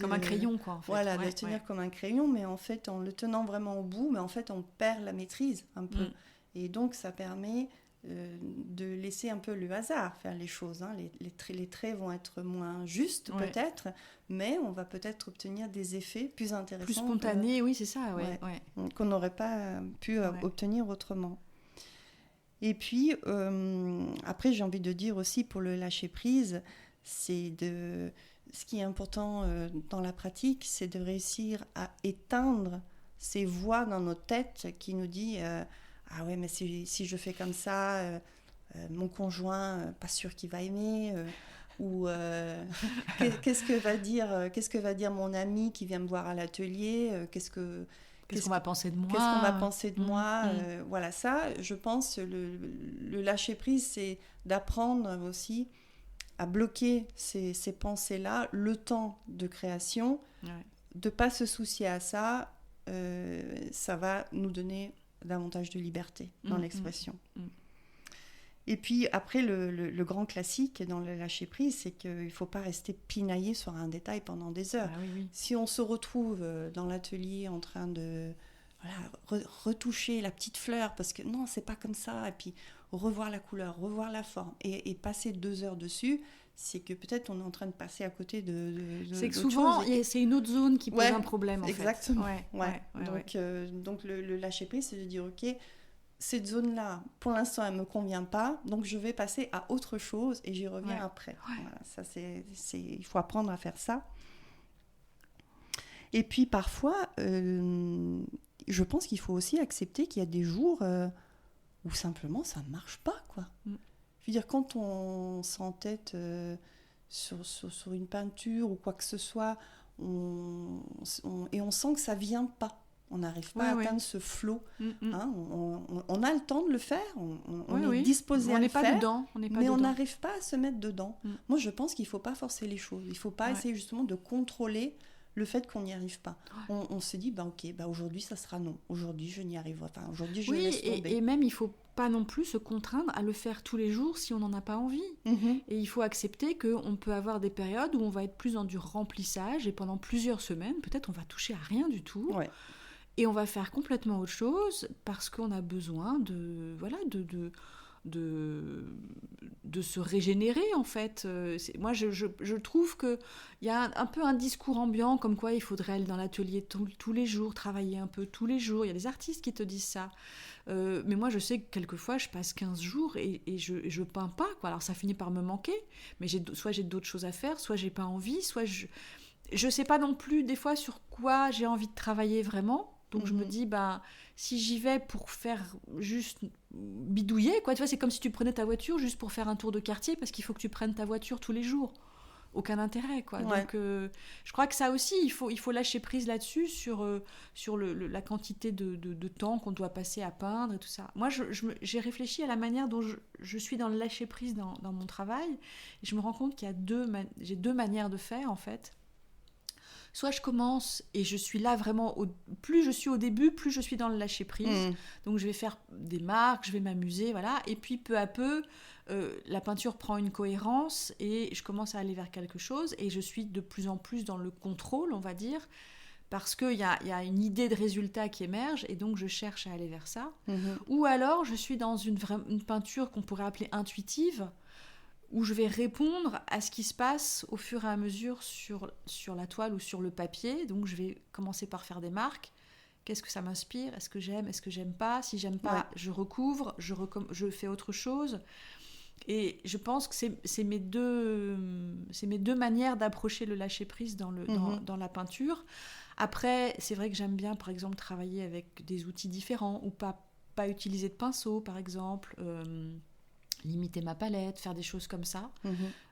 Comme un crayon, quoi, en fait. Voilà, de tenir comme un crayon, mais en fait, en le tenant vraiment au bout, mais en fait, on perd la maîtrise un peu. Et donc, ça permet de laisser un peu le hasard faire les choses. Les traits vont être moins justes, peut-être, mais on va peut-être obtenir des effets plus intéressants. Plus spontanés, oui, c'est ça, qu'on n'aurait pas pu obtenir autrement. Et puis, après, j'ai envie de dire aussi, pour le lâcher-prise, ce qui est important dans la pratique, c'est de réussir à éteindre ces voix dans nos têtes qui nous disent ah ouais, mais si je fais comme ça, mon conjoint, pas sûr qu'il va aimer, ou qu'est-ce que va dire mon ami qui vient me voir à l'atelier, qu'est-ce qu'on va penser de moi, qu'est-ce qu'on va penser de moi, voilà, ça, je pense, le lâcher prise, c'est d'apprendre aussi à bloquer ces pensées-là, le temps de création, de pas se soucier à ça, ça va nous donner davantage de liberté dans l'expression. Et puis après, le grand classique dans le lâcher-prise, c'est qu'il ne faut pas rester pinaillé sur un détail pendant des heures. Si on se retrouve dans l'atelier en train de retoucher la petite fleur, parce que non, c'est pas comme ça, et puis revoir la couleur, revoir la forme, et passer 2 heures dessus, c'est que peut-être on est en train de passer à côté c'est que d'autres souvent, choses. c'est une autre zone qui pose un problème, en exactement. fait. Donc le lâcher prise, c'est de dire, ok, cette zone-là, pour l'instant, elle ne me convient pas, donc je vais passer à autre chose et j'y reviens après. Voilà, ça, il faut apprendre à faire ça. Et puis parfois, je pense qu'il faut aussi accepter qu'il y a des jours où simplement ça ne marche pas, quoi. Je veux dire, quand on s'entête sur une peinture ou quoi que ce soit, et on sent que ça ne vient pas. On n'arrive pas à atteindre ce flow. Hein, on a le temps de le faire, on est disposé à le faire, mais on n'arrive pas à se mettre dedans. Moi, je pense qu'il ne faut pas forcer les choses. Il ne faut pas essayer justement de contrôler le fait qu'on n'y arrive pas. On se dit, ok, aujourd'hui, ça sera non. Aujourd'hui, je n'y arriverai pas. Aujourd'hui, je laisse tomber. Et même, il ne faut pas non plus se contraindre à le faire tous les jours si on n'en a pas envie. Et il faut accepter qu'on peut avoir des périodes où on va être plus dans du remplissage et pendant plusieurs semaines, peut-être on va toucher à rien du tout. Et on va faire complètement autre chose parce qu'on a besoin de se régénérer, en fait. Moi, je trouve qu'il y a un peu un discours ambiant comme quoi il faudrait aller dans l'atelier tous les jours, travailler un peu tous les jours. Il y a des artistes qui te disent ça. Mais moi, je sais que quelquefois, je passe 15 jours et je peins pas, quoi. Alors, ça finit par me manquer, mais soit j'ai d'autres choses à faire, soit j'ai pas envie, soit je sais pas non plus des fois sur quoi j'ai envie de travailler vraiment. Donc je me dis, si j'y vais pour faire juste bidouiller, quoi, tu vois, c'est comme si tu prenais ta voiture juste pour faire un tour de quartier parce qu'il faut que tu prennes ta voiture tous les jours. Aucun intérêt, quoi. Donc je crois que ça aussi, il faut lâcher prise là-dessus sur la quantité de temps qu'on doit passer à peindre et tout ça. Moi, j'ai réfléchi à la manière dont je suis dans le lâcher prise dans mon travail et je me rends compte qu'il y a j'ai 2 manières de faire, en fait. Soit je commence et je suis là vraiment, plus je suis au début, plus je suis dans le lâcher prise. Donc je vais faire des marques, je vais m'amuser, voilà. Et puis peu à peu, la peinture prend une cohérence et je commence à aller vers quelque chose et je suis de plus en plus dans le contrôle, on va dire, parce qu'il y a une idée de résultat qui émerge et donc je cherche à aller vers ça. Ou alors je suis dans une peinture qu'on pourrait appeler intuitive, où je vais répondre à ce qui se passe au fur et à mesure sur la toile ou sur le papier. Donc je vais commencer par faire des marques. Qu'est-ce que ça m'inspire ? Est-ce que j'aime pas ? Si j'aime pas, je recouvre, je fais autre chose. Et je pense que c'est mes deux manières d'approcher le lâcher-prise dans la peinture. Après, c'est vrai que j'aime bien, par exemple, travailler avec des outils différents ou pas utiliser de pinceau, par exemple. Limiter ma palette, faire des choses comme ça.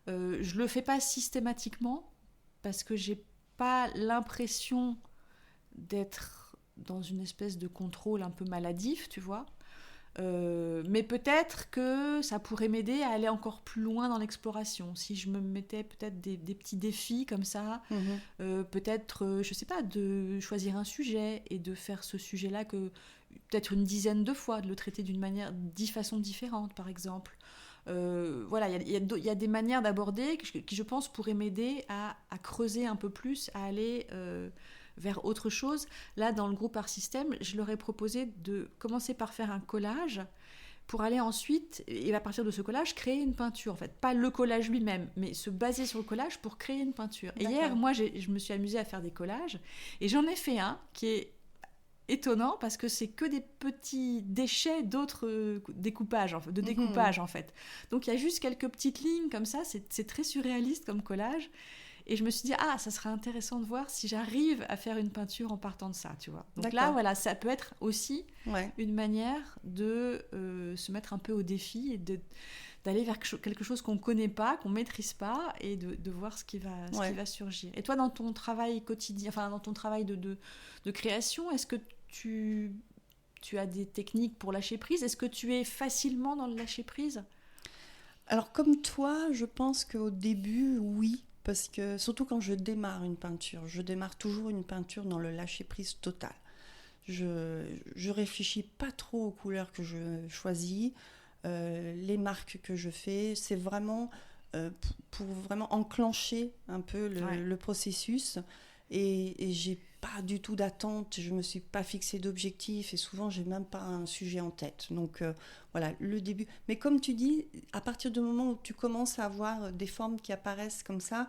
Je le fais pas systématiquement parce que j'ai pas l'impression d'être dans une espèce de contrôle un peu maladif, tu vois. Mais peut-être que ça pourrait m'aider à aller encore plus loin dans l'exploration. Si je me mettais peut-être des petits défis comme ça, peut-être, je sais pas, de choisir un sujet et de faire ce sujet-là peut-être une dizaine de fois, de le traiter d'une manière, 10 façons différentes, par exemple. Voilà, il y a des manières d'aborder qui, je pense, pourraient m'aider à creuser un peu plus, à aller vers autre chose. Là, dans le groupe Art System, je leur ai proposé de commencer par faire un collage pour aller ensuite, et à partir de ce collage, créer une peinture. En fait, pas le collage lui-même, mais se baser sur le collage pour créer une peinture. Et hier, moi, je me suis amusée à faire des collages, et j'en ai fait un qui est étonnant parce que c'est que des petits déchets d'autres découpages, en fait. Donc il y a juste quelques petites lignes comme ça, c'est très surréaliste comme collage. Et je me suis dit, ça serait intéressant de voir si j'arrive à faire une peinture en partant de ça, tu vois. Donc là, voilà, ça peut être aussi une manière de se mettre un peu au défi et d'aller vers quelque chose qu'on ne connaît pas, qu'on ne maîtrise pas, et de voir ce qui va surgir. Et toi, dans ton travail quotidien, enfin dans ton travail de création, est-ce que tu as des techniques pour lâcher prise ? Est-ce que tu es facilement dans le lâcher prise ? Alors comme toi, je pense qu'au début, oui. Parce que, surtout quand je démarre une peinture, je démarre toujours une peinture dans le lâcher-prise total. Je réfléchis pas trop aux couleurs que je choisis, les marques que je fais. C'est vraiment pour vraiment enclencher un peu le processus. Et j'ai pas du tout d'attente, je me suis pas fixé d'objectif et souvent j'ai même pas un sujet en tête. Donc voilà, le début. Mais comme tu dis, à partir du moment où tu commences à avoir des formes qui apparaissent comme ça,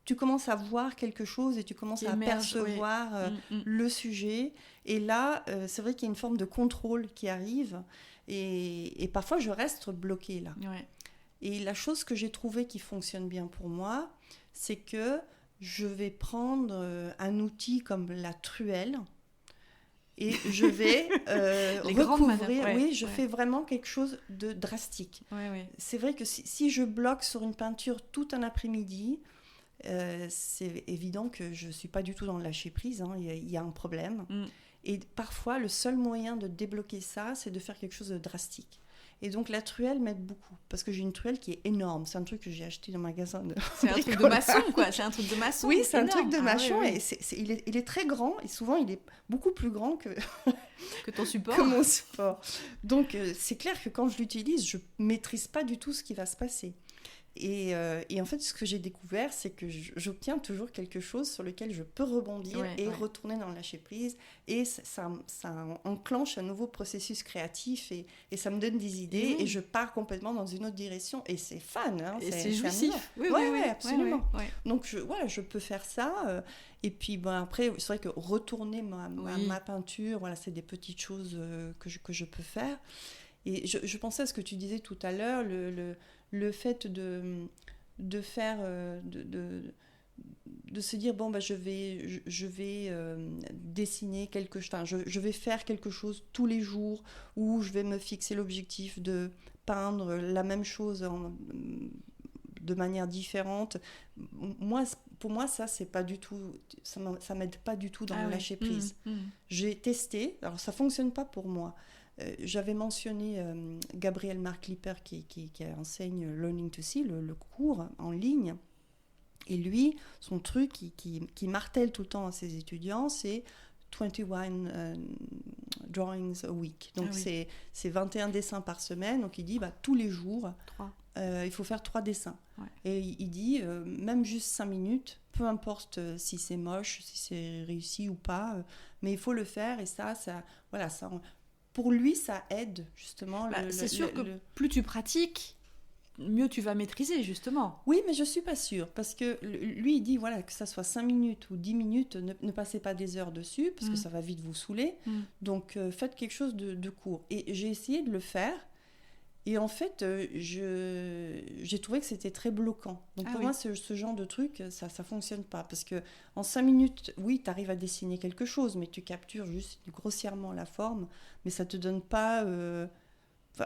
tu commences à voir quelque chose et tu commences à apercevoir le sujet. Et là, c'est vrai qu'il y a une forme de contrôle qui arrive et parfois je reste bloquée là. Ouais. Et la chose que j'ai trouvée qui fonctionne bien pour moi, c'est que je vais prendre un outil comme la truelle et je vais recouvrir. Je fais vraiment quelque chose de drastique. Ouais. C'est vrai que si je bloque sur une peinture tout un après-midi, c'est évident que je ne suis pas du tout dans le lâcher-prise, hein, il y a un problème. Et parfois, le seul moyen de débloquer ça, c'est de faire quelque chose de drastique. Et donc la truelle m'aide beaucoup, parce que j'ai une truelle qui est énorme. C'est un truc que j'ai acheté dans le magasin de C'est un truc de maçon, quoi. C'est un truc de maçon. Oui, c'est énorme. Un truc de maçon. Oui. Et il est très grand, et souvent il est beaucoup plus grand que ton support. Que mon support. Donc c'est clair que quand je l'utilise, je ne maîtrise pas du tout ce qui va se passer. Et en fait, ce que j'ai découvert, c'est que j'obtiens toujours quelque chose sur lequel je peux rebondir retourner dans le lâcher-prise. Et ça enclenche un nouveau processus créatif et ça me donne des idées et je pars complètement dans une autre direction. Et c'est fun. Hein, et c'est jouissif. Oui, absolument. Donc, je peux faire ça. Et puis, après, c'est vrai que retourner ma peinture, c'est des petites choses que je peux faire. Et je pensais à ce que tu disais tout à l'heure, le fait de faire de se dire je vais dessiner quelque chose, je vais faire quelque chose tous les jours, ou je vais me fixer l'objectif de peindre la même chose de manière différente. Pour moi, ça c'est pas du tout, ça m'aide pas du tout dans le lâcher prise. J'ai testé, alors ça fonctionne pas pour moi. J'avais mentionné Gabriel Marc-Lipper qui enseigne Learning to See, le cours en ligne. Et lui, son truc qui martèle tout le temps à ses étudiants, c'est 21 drawings a week. Donc c'est 21 dessins par semaine. Donc il dit tous les jours, il faut faire 3 dessins. Ouais. Et il dit, même juste 5 minutes, peu importe si c'est moche, si c'est réussi ou pas, mais il faut le faire. Et ça pour lui, ça aide justement. C'est sûr que plus tu pratiques, mieux tu vas maîtriser justement. Oui, mais je ne suis pas sûre, parce que lui, il dit que ça soit 5 minutes ou 10 minutes, ne passez pas des heures dessus, parce que ça va vite vous saouler. Donc, faites quelque chose de court. Et j'ai essayé de le faire, et en fait, j'ai trouvé que c'était très bloquant. Donc, pour moi, ce genre de truc, ça ne fonctionne pas, parce qu'en 5 minutes, oui, tu arrives à dessiner quelque chose, mais tu captures juste grossièrement la forme, mais ça ne te donne pas...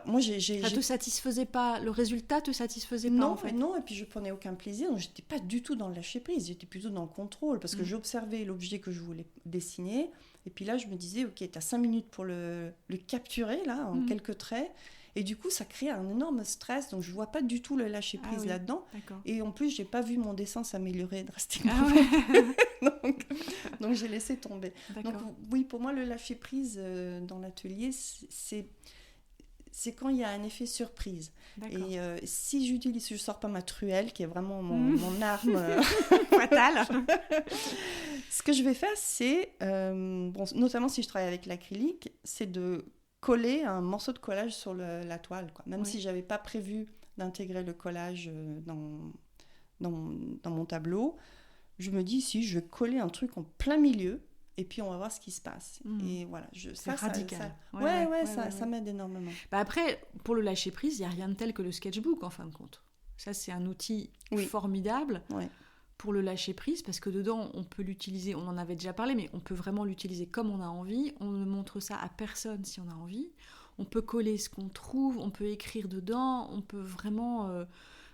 moi, ça te satisfaisait pas, le résultat te satisfaisait pas non, en fait. Non, et puis je prenais aucun plaisir, donc j'étais pas du tout dans le lâcher prise, j'étais plutôt dans le contrôle, parce que j'observais l'objet que je voulais dessiner, et puis là je me disais, ok, t'as 5 minutes pour le capturer là, en quelques traits, et du coup ça crée un énorme stress, donc je vois pas du tout le lâcher prise là-dedans, et en plus j'ai pas vu mon dessin s'améliorer drastiquement, donc j'ai laissé tomber. Donc oui, pour moi le lâcher prise dans l'atelier, c'est quand il y a un effet surprise. Et si je sors pas ma truelle, qui est vraiment mon arme fatale, ce que je vais faire, c'est, notamment si je travaille avec l'acrylique, c'est de coller un morceau de collage sur la toile, quoi. Même si j'avais pas prévu d'intégrer le collage dans mon tableau, je me dis, si je vais coller un truc en plein milieu, et puis on va voir ce qui se passe. Et voilà, c'est radical. Ça m'aide énormément. Après, pour le lâcher prise, il n'y a rien de tel que le sketchbook en fin de compte. Ça, c'est un outil formidable pour le lâcher prise, parce que dedans, on peut l'utiliser, on en avait déjà parlé, mais on peut vraiment l'utiliser comme on a envie. On ne montre ça à personne si on a envie. On peut coller ce qu'on trouve, on peut écrire dedans, on peut vraiment...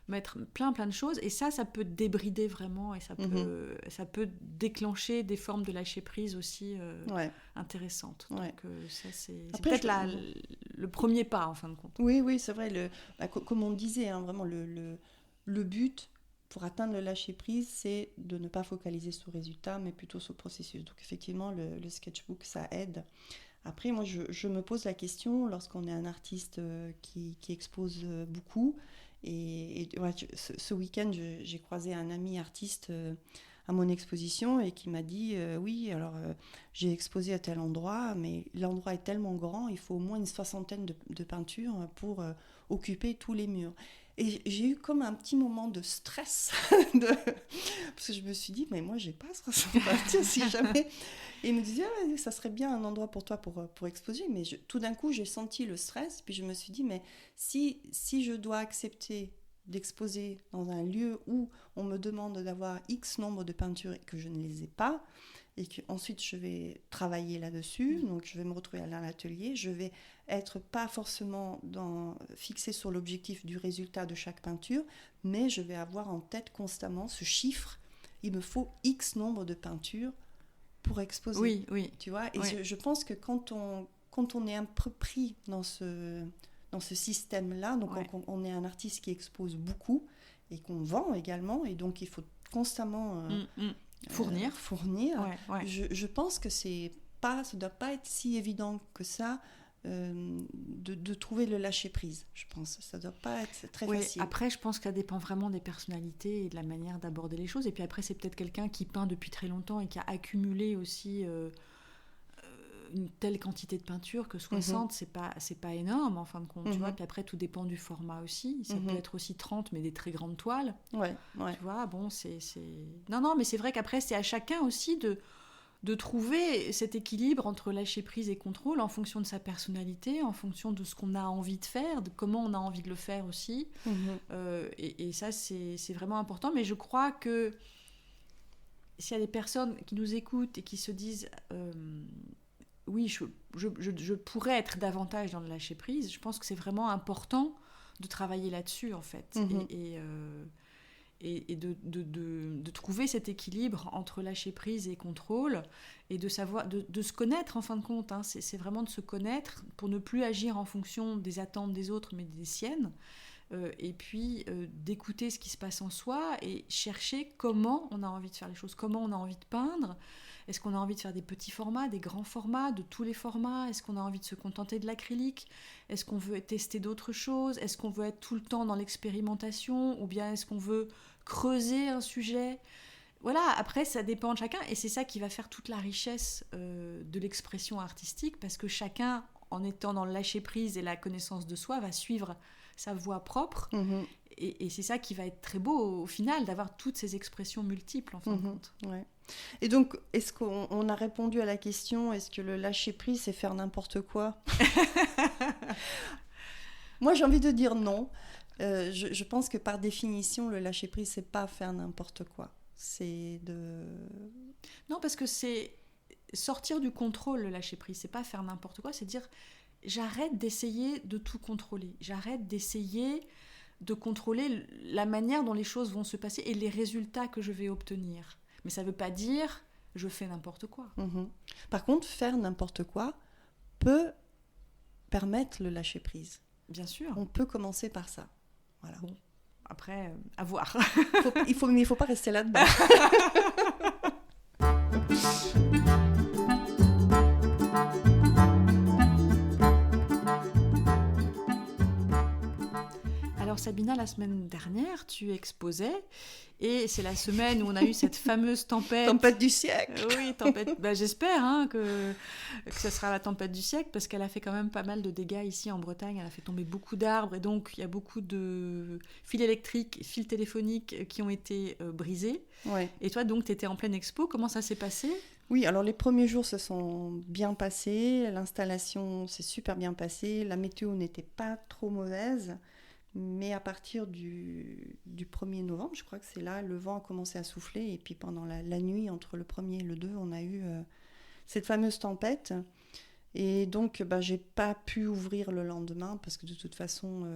mettre plein de choses, et ça peut débrider vraiment, et ça peut déclencher des formes de lâcher prise aussi intéressantes. Donc ça c'est peut-être le premier pas en fin de compte. Oui, c'est vrai, comme on disait, hein, vraiment le but pour atteindre le lâcher prise, c'est de ne pas focaliser sur le résultat, mais plutôt sur le processus. Donc effectivement le sketchbook, ça aide. Après, moi je me pose la question, lorsqu'on est un artiste qui expose beaucoup, et ce week-end, j'ai croisé un ami artiste à mon exposition et qui m'a dit oui, alors j'ai exposé à tel endroit, mais l'endroit est tellement grand, il faut au moins une 60aine de peintures pour occuper tous les murs. Et j'ai eu comme un petit moment de stress, parce que je me suis dit, mais moi, j'ai pas 60 peintures, si jamais. Et il me disait, ah, ça serait bien un endroit pour toi pour exposer. Mais tout d'un coup, j'ai senti le stress, puis je me suis dit, mais si je dois accepter d'exposer dans un lieu où on me demande d'avoir X nombre de peintures et que je ne les ai pas, et qu'ensuite je vais travailler là-dessus, donc je vais me retrouver à l'atelier, je vais être pas forcément fixée sur l'objectif du résultat de chaque peinture, mais je vais avoir en tête constamment ce chiffre, il me faut X nombre de peintures pour exposer. Oui. Tu vois, et oui. je pense que quand on est un peu pris dans ce système-là, donc on est un artiste qui expose beaucoup et qu'on vend également, et donc il faut constamment fournir. Ouais. Je pense que ça ne doit pas être si évident que ça de trouver le lâcher-prise, je pense. Ça ne doit pas être très facile. Après, je pense que ça dépend vraiment des personnalités et de la manière d'aborder les choses. Et puis après, c'est peut-être quelqu'un qui peint depuis très longtemps et qui a accumulé aussi une telle quantité de peinture que 60, c'est pas énorme en fin de compte. Tu vois. Puis après, tout dépend du format aussi. Ça peut être aussi 30, mais des très grandes toiles. Ouais. Tu vois, bon, c'est... Non, mais c'est vrai qu'après, c'est à chacun aussi de trouver cet équilibre entre lâcher prise et contrôle en fonction de sa personnalité, en fonction de ce qu'on a envie de faire, de comment on a envie de le faire aussi. Et ça, c'est vraiment important. Mais je crois que s'il y a des personnes qui nous écoutent et qui se disent oui, je pourrais être davantage dans le lâcher prise, je pense que c'est vraiment important de travailler là-dessus, en fait. Et de trouver cet équilibre entre lâcher prise et contrôle, et de savoir, de se connaître en fin de compte, hein. C'est vraiment de se connaître pour ne plus agir en fonction des attentes des autres mais des siennes, et puis d'écouter ce qui se passe en soi et chercher comment on a envie de faire les choses, comment on a envie de peindre. Est-ce qu'on a envie de faire des petits formats, des grands formats, de tous les formats? Est-ce qu'on a envie de se contenter de l'acrylique? Est-ce qu'on veut tester d'autres choses? Est-ce qu'on veut être tout le temps dans l'expérimentation? Ou bien est-ce qu'on veut creuser un sujet? Voilà, après, ça dépend de chacun. Et c'est ça qui va faire toute la richesse de l'expression artistique, parce que chacun, en étant dans le lâcher-prise et la connaissance de soi, va suivre sa voie propre. Et c'est ça qui va être très beau au final, d'avoir toutes ces expressions multiples en fin de compte. Ouais. Et donc, est-ce qu'on a répondu à la question, est-ce que le lâcher-prise, c'est faire n'importe quoi? Moi, j'ai envie de dire non. Je pense que par définition, le lâcher-prise, c'est pas faire n'importe quoi. C'est de... Non, parce que c'est sortir du contrôle, le lâcher-prise. C'est pas faire n'importe quoi, c'est dire j'arrête d'essayer de tout contrôler. J'arrête d'essayer de contrôler la manière dont les choses vont se passer et les résultats que je vais obtenir. Mais ça ne veut pas dire je fais n'importe quoi. Par contre, faire n'importe quoi peut permettre le lâcher-prise. Bien sûr. On peut commencer par ça. Voilà. Bon, après, à voir. Mais il ne faut pas rester là-dedans. Alors Sabina, la semaine dernière, tu exposais, et c'est la semaine où on a eu cette fameuse tempête. Tempête du siècle. Oui, tempête. J'espère que ce sera la tempête du siècle, parce qu'elle a fait quand même pas mal de dégâts ici en Bretagne. Elle a fait tomber beaucoup d'arbres, et donc il y a beaucoup de fils électriques, fils téléphoniques qui ont été brisés. Ouais. Et toi, donc, tu étais en pleine expo. Comment ça s'est passé ? Oui, alors les premiers jours se sont bien passés. L'installation s'est super bien passée. La météo n'était pas trop mauvaise. Mais à partir du 1er novembre, je crois que c'est là, le vent a commencé à souffler. Et puis pendant la nuit, entre le 1er et le 2, on a eu cette fameuse tempête. Et donc, j'ai pas pu ouvrir le lendemain parce que de toute façon,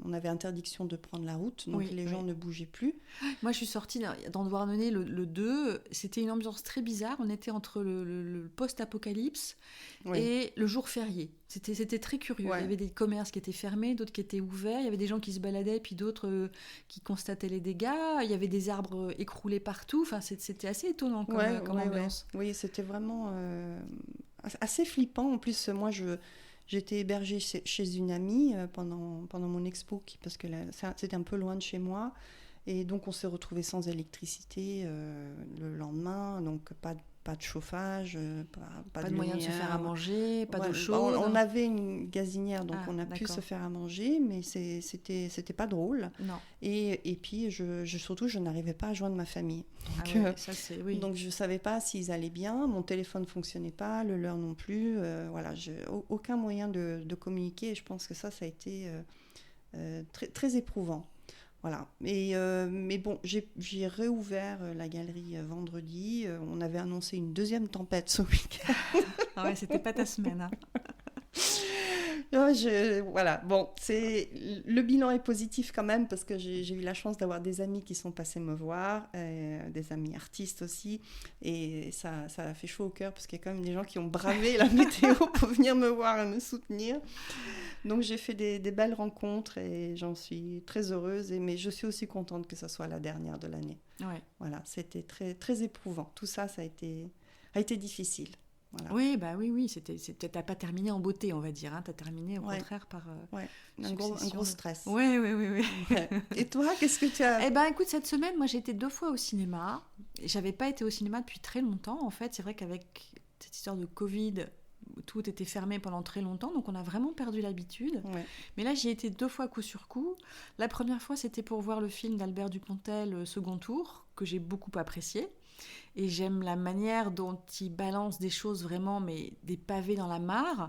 on avait interdiction de prendre la route. Donc les gens ne bougeaient plus. Moi, je suis sortie dans Douarnenez le 2. C'était une ambiance très bizarre. On était entre le post-apocalypse et le jour férié. C'était très curieux. Ouais. Il y avait des commerces qui étaient fermés, d'autres qui étaient ouverts. Il y avait des gens qui se baladaient, puis d'autres qui constataient les dégâts. Il y avait des arbres écroulés partout. Enfin, c'était assez étonnant comme ambiance. Ouais. Oui, c'était vraiment assez flippant. En plus, moi, j'étais hébergée chez une amie pendant mon expo, parce que c'était un peu loin de chez moi. Et donc, on s'est retrouvés sans électricité le lendemain, donc pas de chauffage, pas de moyen de se faire à manger, pas d'eau chaude. On avait une gazinière, donc on a pu se faire à manger, mais c'était pas drôle. Non. Et puis, surtout, je n'arrivais pas à joindre ma famille. Donc, donc je ne savais pas s'ils allaient bien, mon téléphone ne fonctionnait pas, le leur non plus. Voilà, aucun moyen de communiquer, et je pense que ça a été très, très éprouvant. Voilà. Mais bon, j'ai réouvert la galerie vendredi. On avait annoncé une deuxième tempête ce week-end. Ah ouais, c'était pas ta semaine. Hein. Voilà, bon, le bilan est positif quand même parce que j'ai eu la chance d'avoir des amis qui sont passés me voir, des amis artistes aussi, et ça a fait chaud au cœur parce qu'il y a quand même des gens qui ont bravé la météo pour venir me voir et me soutenir. Donc j'ai fait des belles rencontres et j'en suis très heureuse, mais je suis aussi contente que ce soit la dernière de l'année. Ouais. Voilà, c'était très, très éprouvant. Tout ça a été difficile. Voilà. Oui, bah oui, t'as pas terminé en beauté, on va dire. Hein. T'as terminé au contraire par un gros stress. Oui. Ouais. Et toi, qu'est-ce que tu as... Eh ben, écoute, cette semaine, moi, j'ai été 2 fois au cinéma. J'avais pas été au cinéma depuis très longtemps. En fait, c'est vrai qu'avec cette histoire de Covid, tout était fermé pendant très longtemps, donc on a vraiment perdu l'habitude. Ouais. Mais là, j'y ai été 2 fois coup sur coup. La première fois, c'était pour voir le film d'Albert Dupontel, Second Tour, que j'ai beaucoup apprécié. Et j'aime la manière dont il balance des choses vraiment, mais des pavés dans la mare,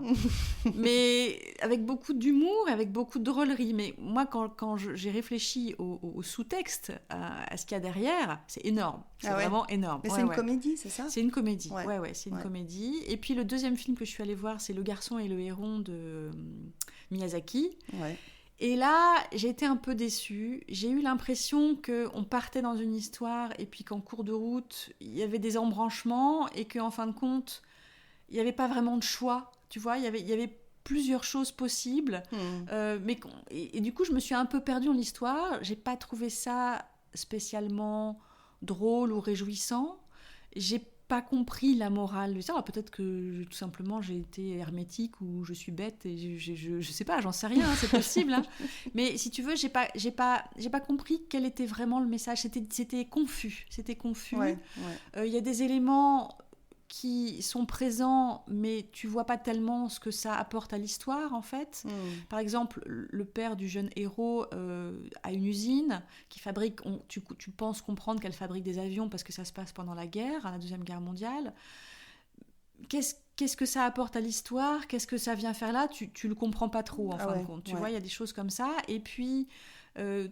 mais avec beaucoup d'humour, avec beaucoup de drôlerie. Mais moi, quand j'ai réfléchi au sous-texte, à ce qu'il y a derrière, c'est énorme. C'est vraiment énorme. Mais c'est une comédie, c'est ça ? C'est une comédie, c'est une comédie. Et puis le deuxième film que je suis allée voir, c'est Le Garçon et le Héron de Miyazaki. Ouais. Et là, j'ai été un peu déçue. J'ai eu l'impression qu'on partait dans une histoire et puis qu'en cours de route, il y avait des embranchements et qu'en fin de compte, il n'y avait pas vraiment de choix. Tu vois, il y avait plusieurs choses possibles. Et du coup, je me suis un peu perdue dans l'histoire. Je n'ai pas trouvé ça spécialement drôle ou réjouissant. J'ai pas compris la morale de ça. Alors peut-être que tout simplement j'ai été hermétique ou je suis bête et je sais pas, j'en sais rien, hein, c'est possible. Hein. Mais si tu veux, j'ai pas compris quel était vraiment le message. C'était confus. Il y a des éléments qui sont présents, mais tu vois pas tellement ce que ça apporte à l'histoire, en fait. Par exemple, le père du jeune héros a une usine qui fabrique... Tu penses comprendre qu'elle fabrique des avions parce que ça se passe pendant la guerre, la Deuxième Guerre mondiale. Qu'est-ce que ça apporte à l'histoire ? Qu'est-ce que ça vient faire là ? Tu le comprends pas trop, en fin de compte. Tu vois, il y a des choses comme ça. Et puis,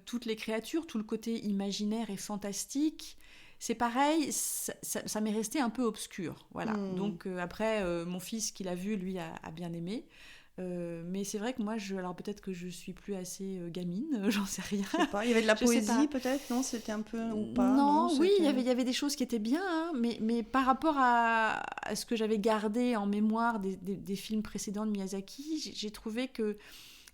toutes les créatures, tout le côté imaginaire et fantastique... C'est pareil, ça m'est resté un peu obscur. Voilà. Donc après, mon fils qui l'a vu, lui, a bien aimé. Mais c'est vrai que moi, alors peut-être que je suis plus assez gamine, j'en sais rien. Je sais pas. Il y avait de la poésie peut-être, non ? C'était un peu ou pas ? Non, oui, il y avait des choses qui étaient bien, hein, mais par rapport à ce que j'avais gardé en mémoire des films précédents de Miyazaki, j'ai trouvé que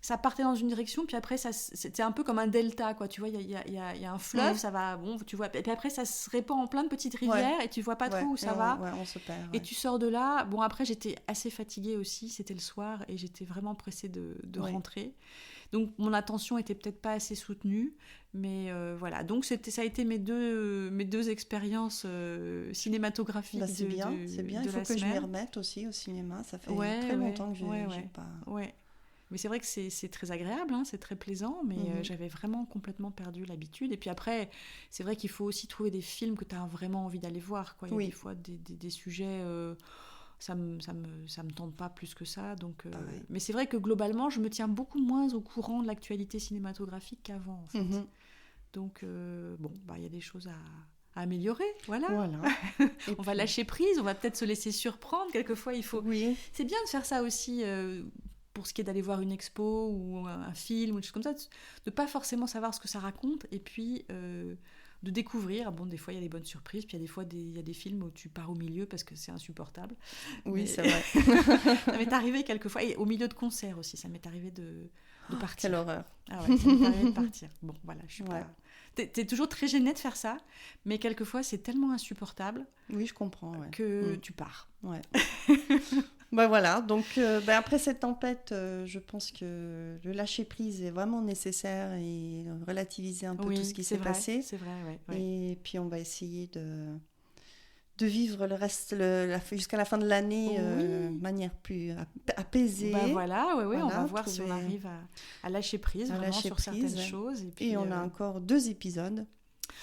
ça partait dans une direction, puis après, c'était un peu comme un delta, quoi. Tu vois, il y a un fleuve, ça va, bon, tu vois, et puis après, ça se répand en plein de petites rivières, et tu vois pas trop où ça va. On se perd. Et tu sors de là. Bon, après, j'étais assez fatiguée aussi, c'était le soir, et j'étais vraiment pressée de rentrer. Donc, mon attention était peut-être pas assez soutenue, mais voilà. Donc, ça a été mes deux expériences cinématographiques c'est bien. Il faut que je m'y remette aussi au cinéma. Ça fait très longtemps que j'ai pas... Ouais. Mais c'est vrai que c'est très agréable, hein, c'est très plaisant, mais j'avais vraiment complètement perdu l'habitude. Et puis après, c'est vrai qu'il faut aussi trouver des films que tu as vraiment envie d'aller voir, quoi. Il y a des fois des sujets, ça me tente pas plus que ça. Donc, mais c'est vrai que globalement, je me tiens beaucoup moins au courant de l'actualité cinématographique qu'avant, en fait. Donc, il y a des choses à améliorer, voilà. On va lâcher prise, on va peut-être se laisser surprendre. Quelquefois, il faut... Oui. C'est bien de faire ça aussi... pour ce qui est d'aller voir une expo ou un film ou des choses comme ça, de pas forcément savoir ce que ça raconte et puis de découvrir. Bon, des fois, il y a des bonnes surprises, puis il y a des fois, il y a des films où tu pars au milieu parce que c'est insupportable. Oui, c'est vrai. Ça m'est arrivé quelquefois, et au milieu de concerts aussi, ça m'est arrivé de partir. Quelle horreur. Ah ouais, ça m'est arrivé de partir. Bon, voilà, je suis pas... T'es toujours très gênée de faire ça, mais quelquefois, c'est tellement insupportable oui, je comprends, que tu pars. Ouais. Voilà, donc après cette tempête, je pense que le lâcher-prise est vraiment nécessaire et relativiser un peu tout ce qui s'est passé. C'est vrai, ouais. Et puis on va essayer de vivre le reste, jusqu'à la fin de l'année de manière plus apaisée. Voilà, on va voir si on arrive à lâcher prise sur certaines choses. Et on a encore 2 épisodes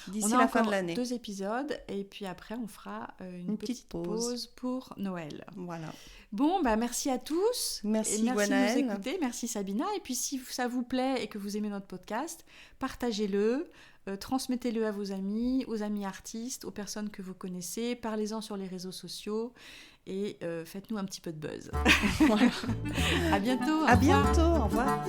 d'ici la fin de l'année. 2 épisodes, et puis après on fera une petite pause pour Noël. Voilà. Bon, merci à tous. Merci de Gwenaëlle. nous écouter. Merci Sabina. Et puis si ça vous plaît et que vous aimez notre podcast, partagez-le. Transmettez-le à vos amis, aux amis artistes, aux personnes que vous connaissez, parlez-en sur les réseaux sociaux et faites-nous un petit peu de buzz. Voilà. À bientôt. Au revoir.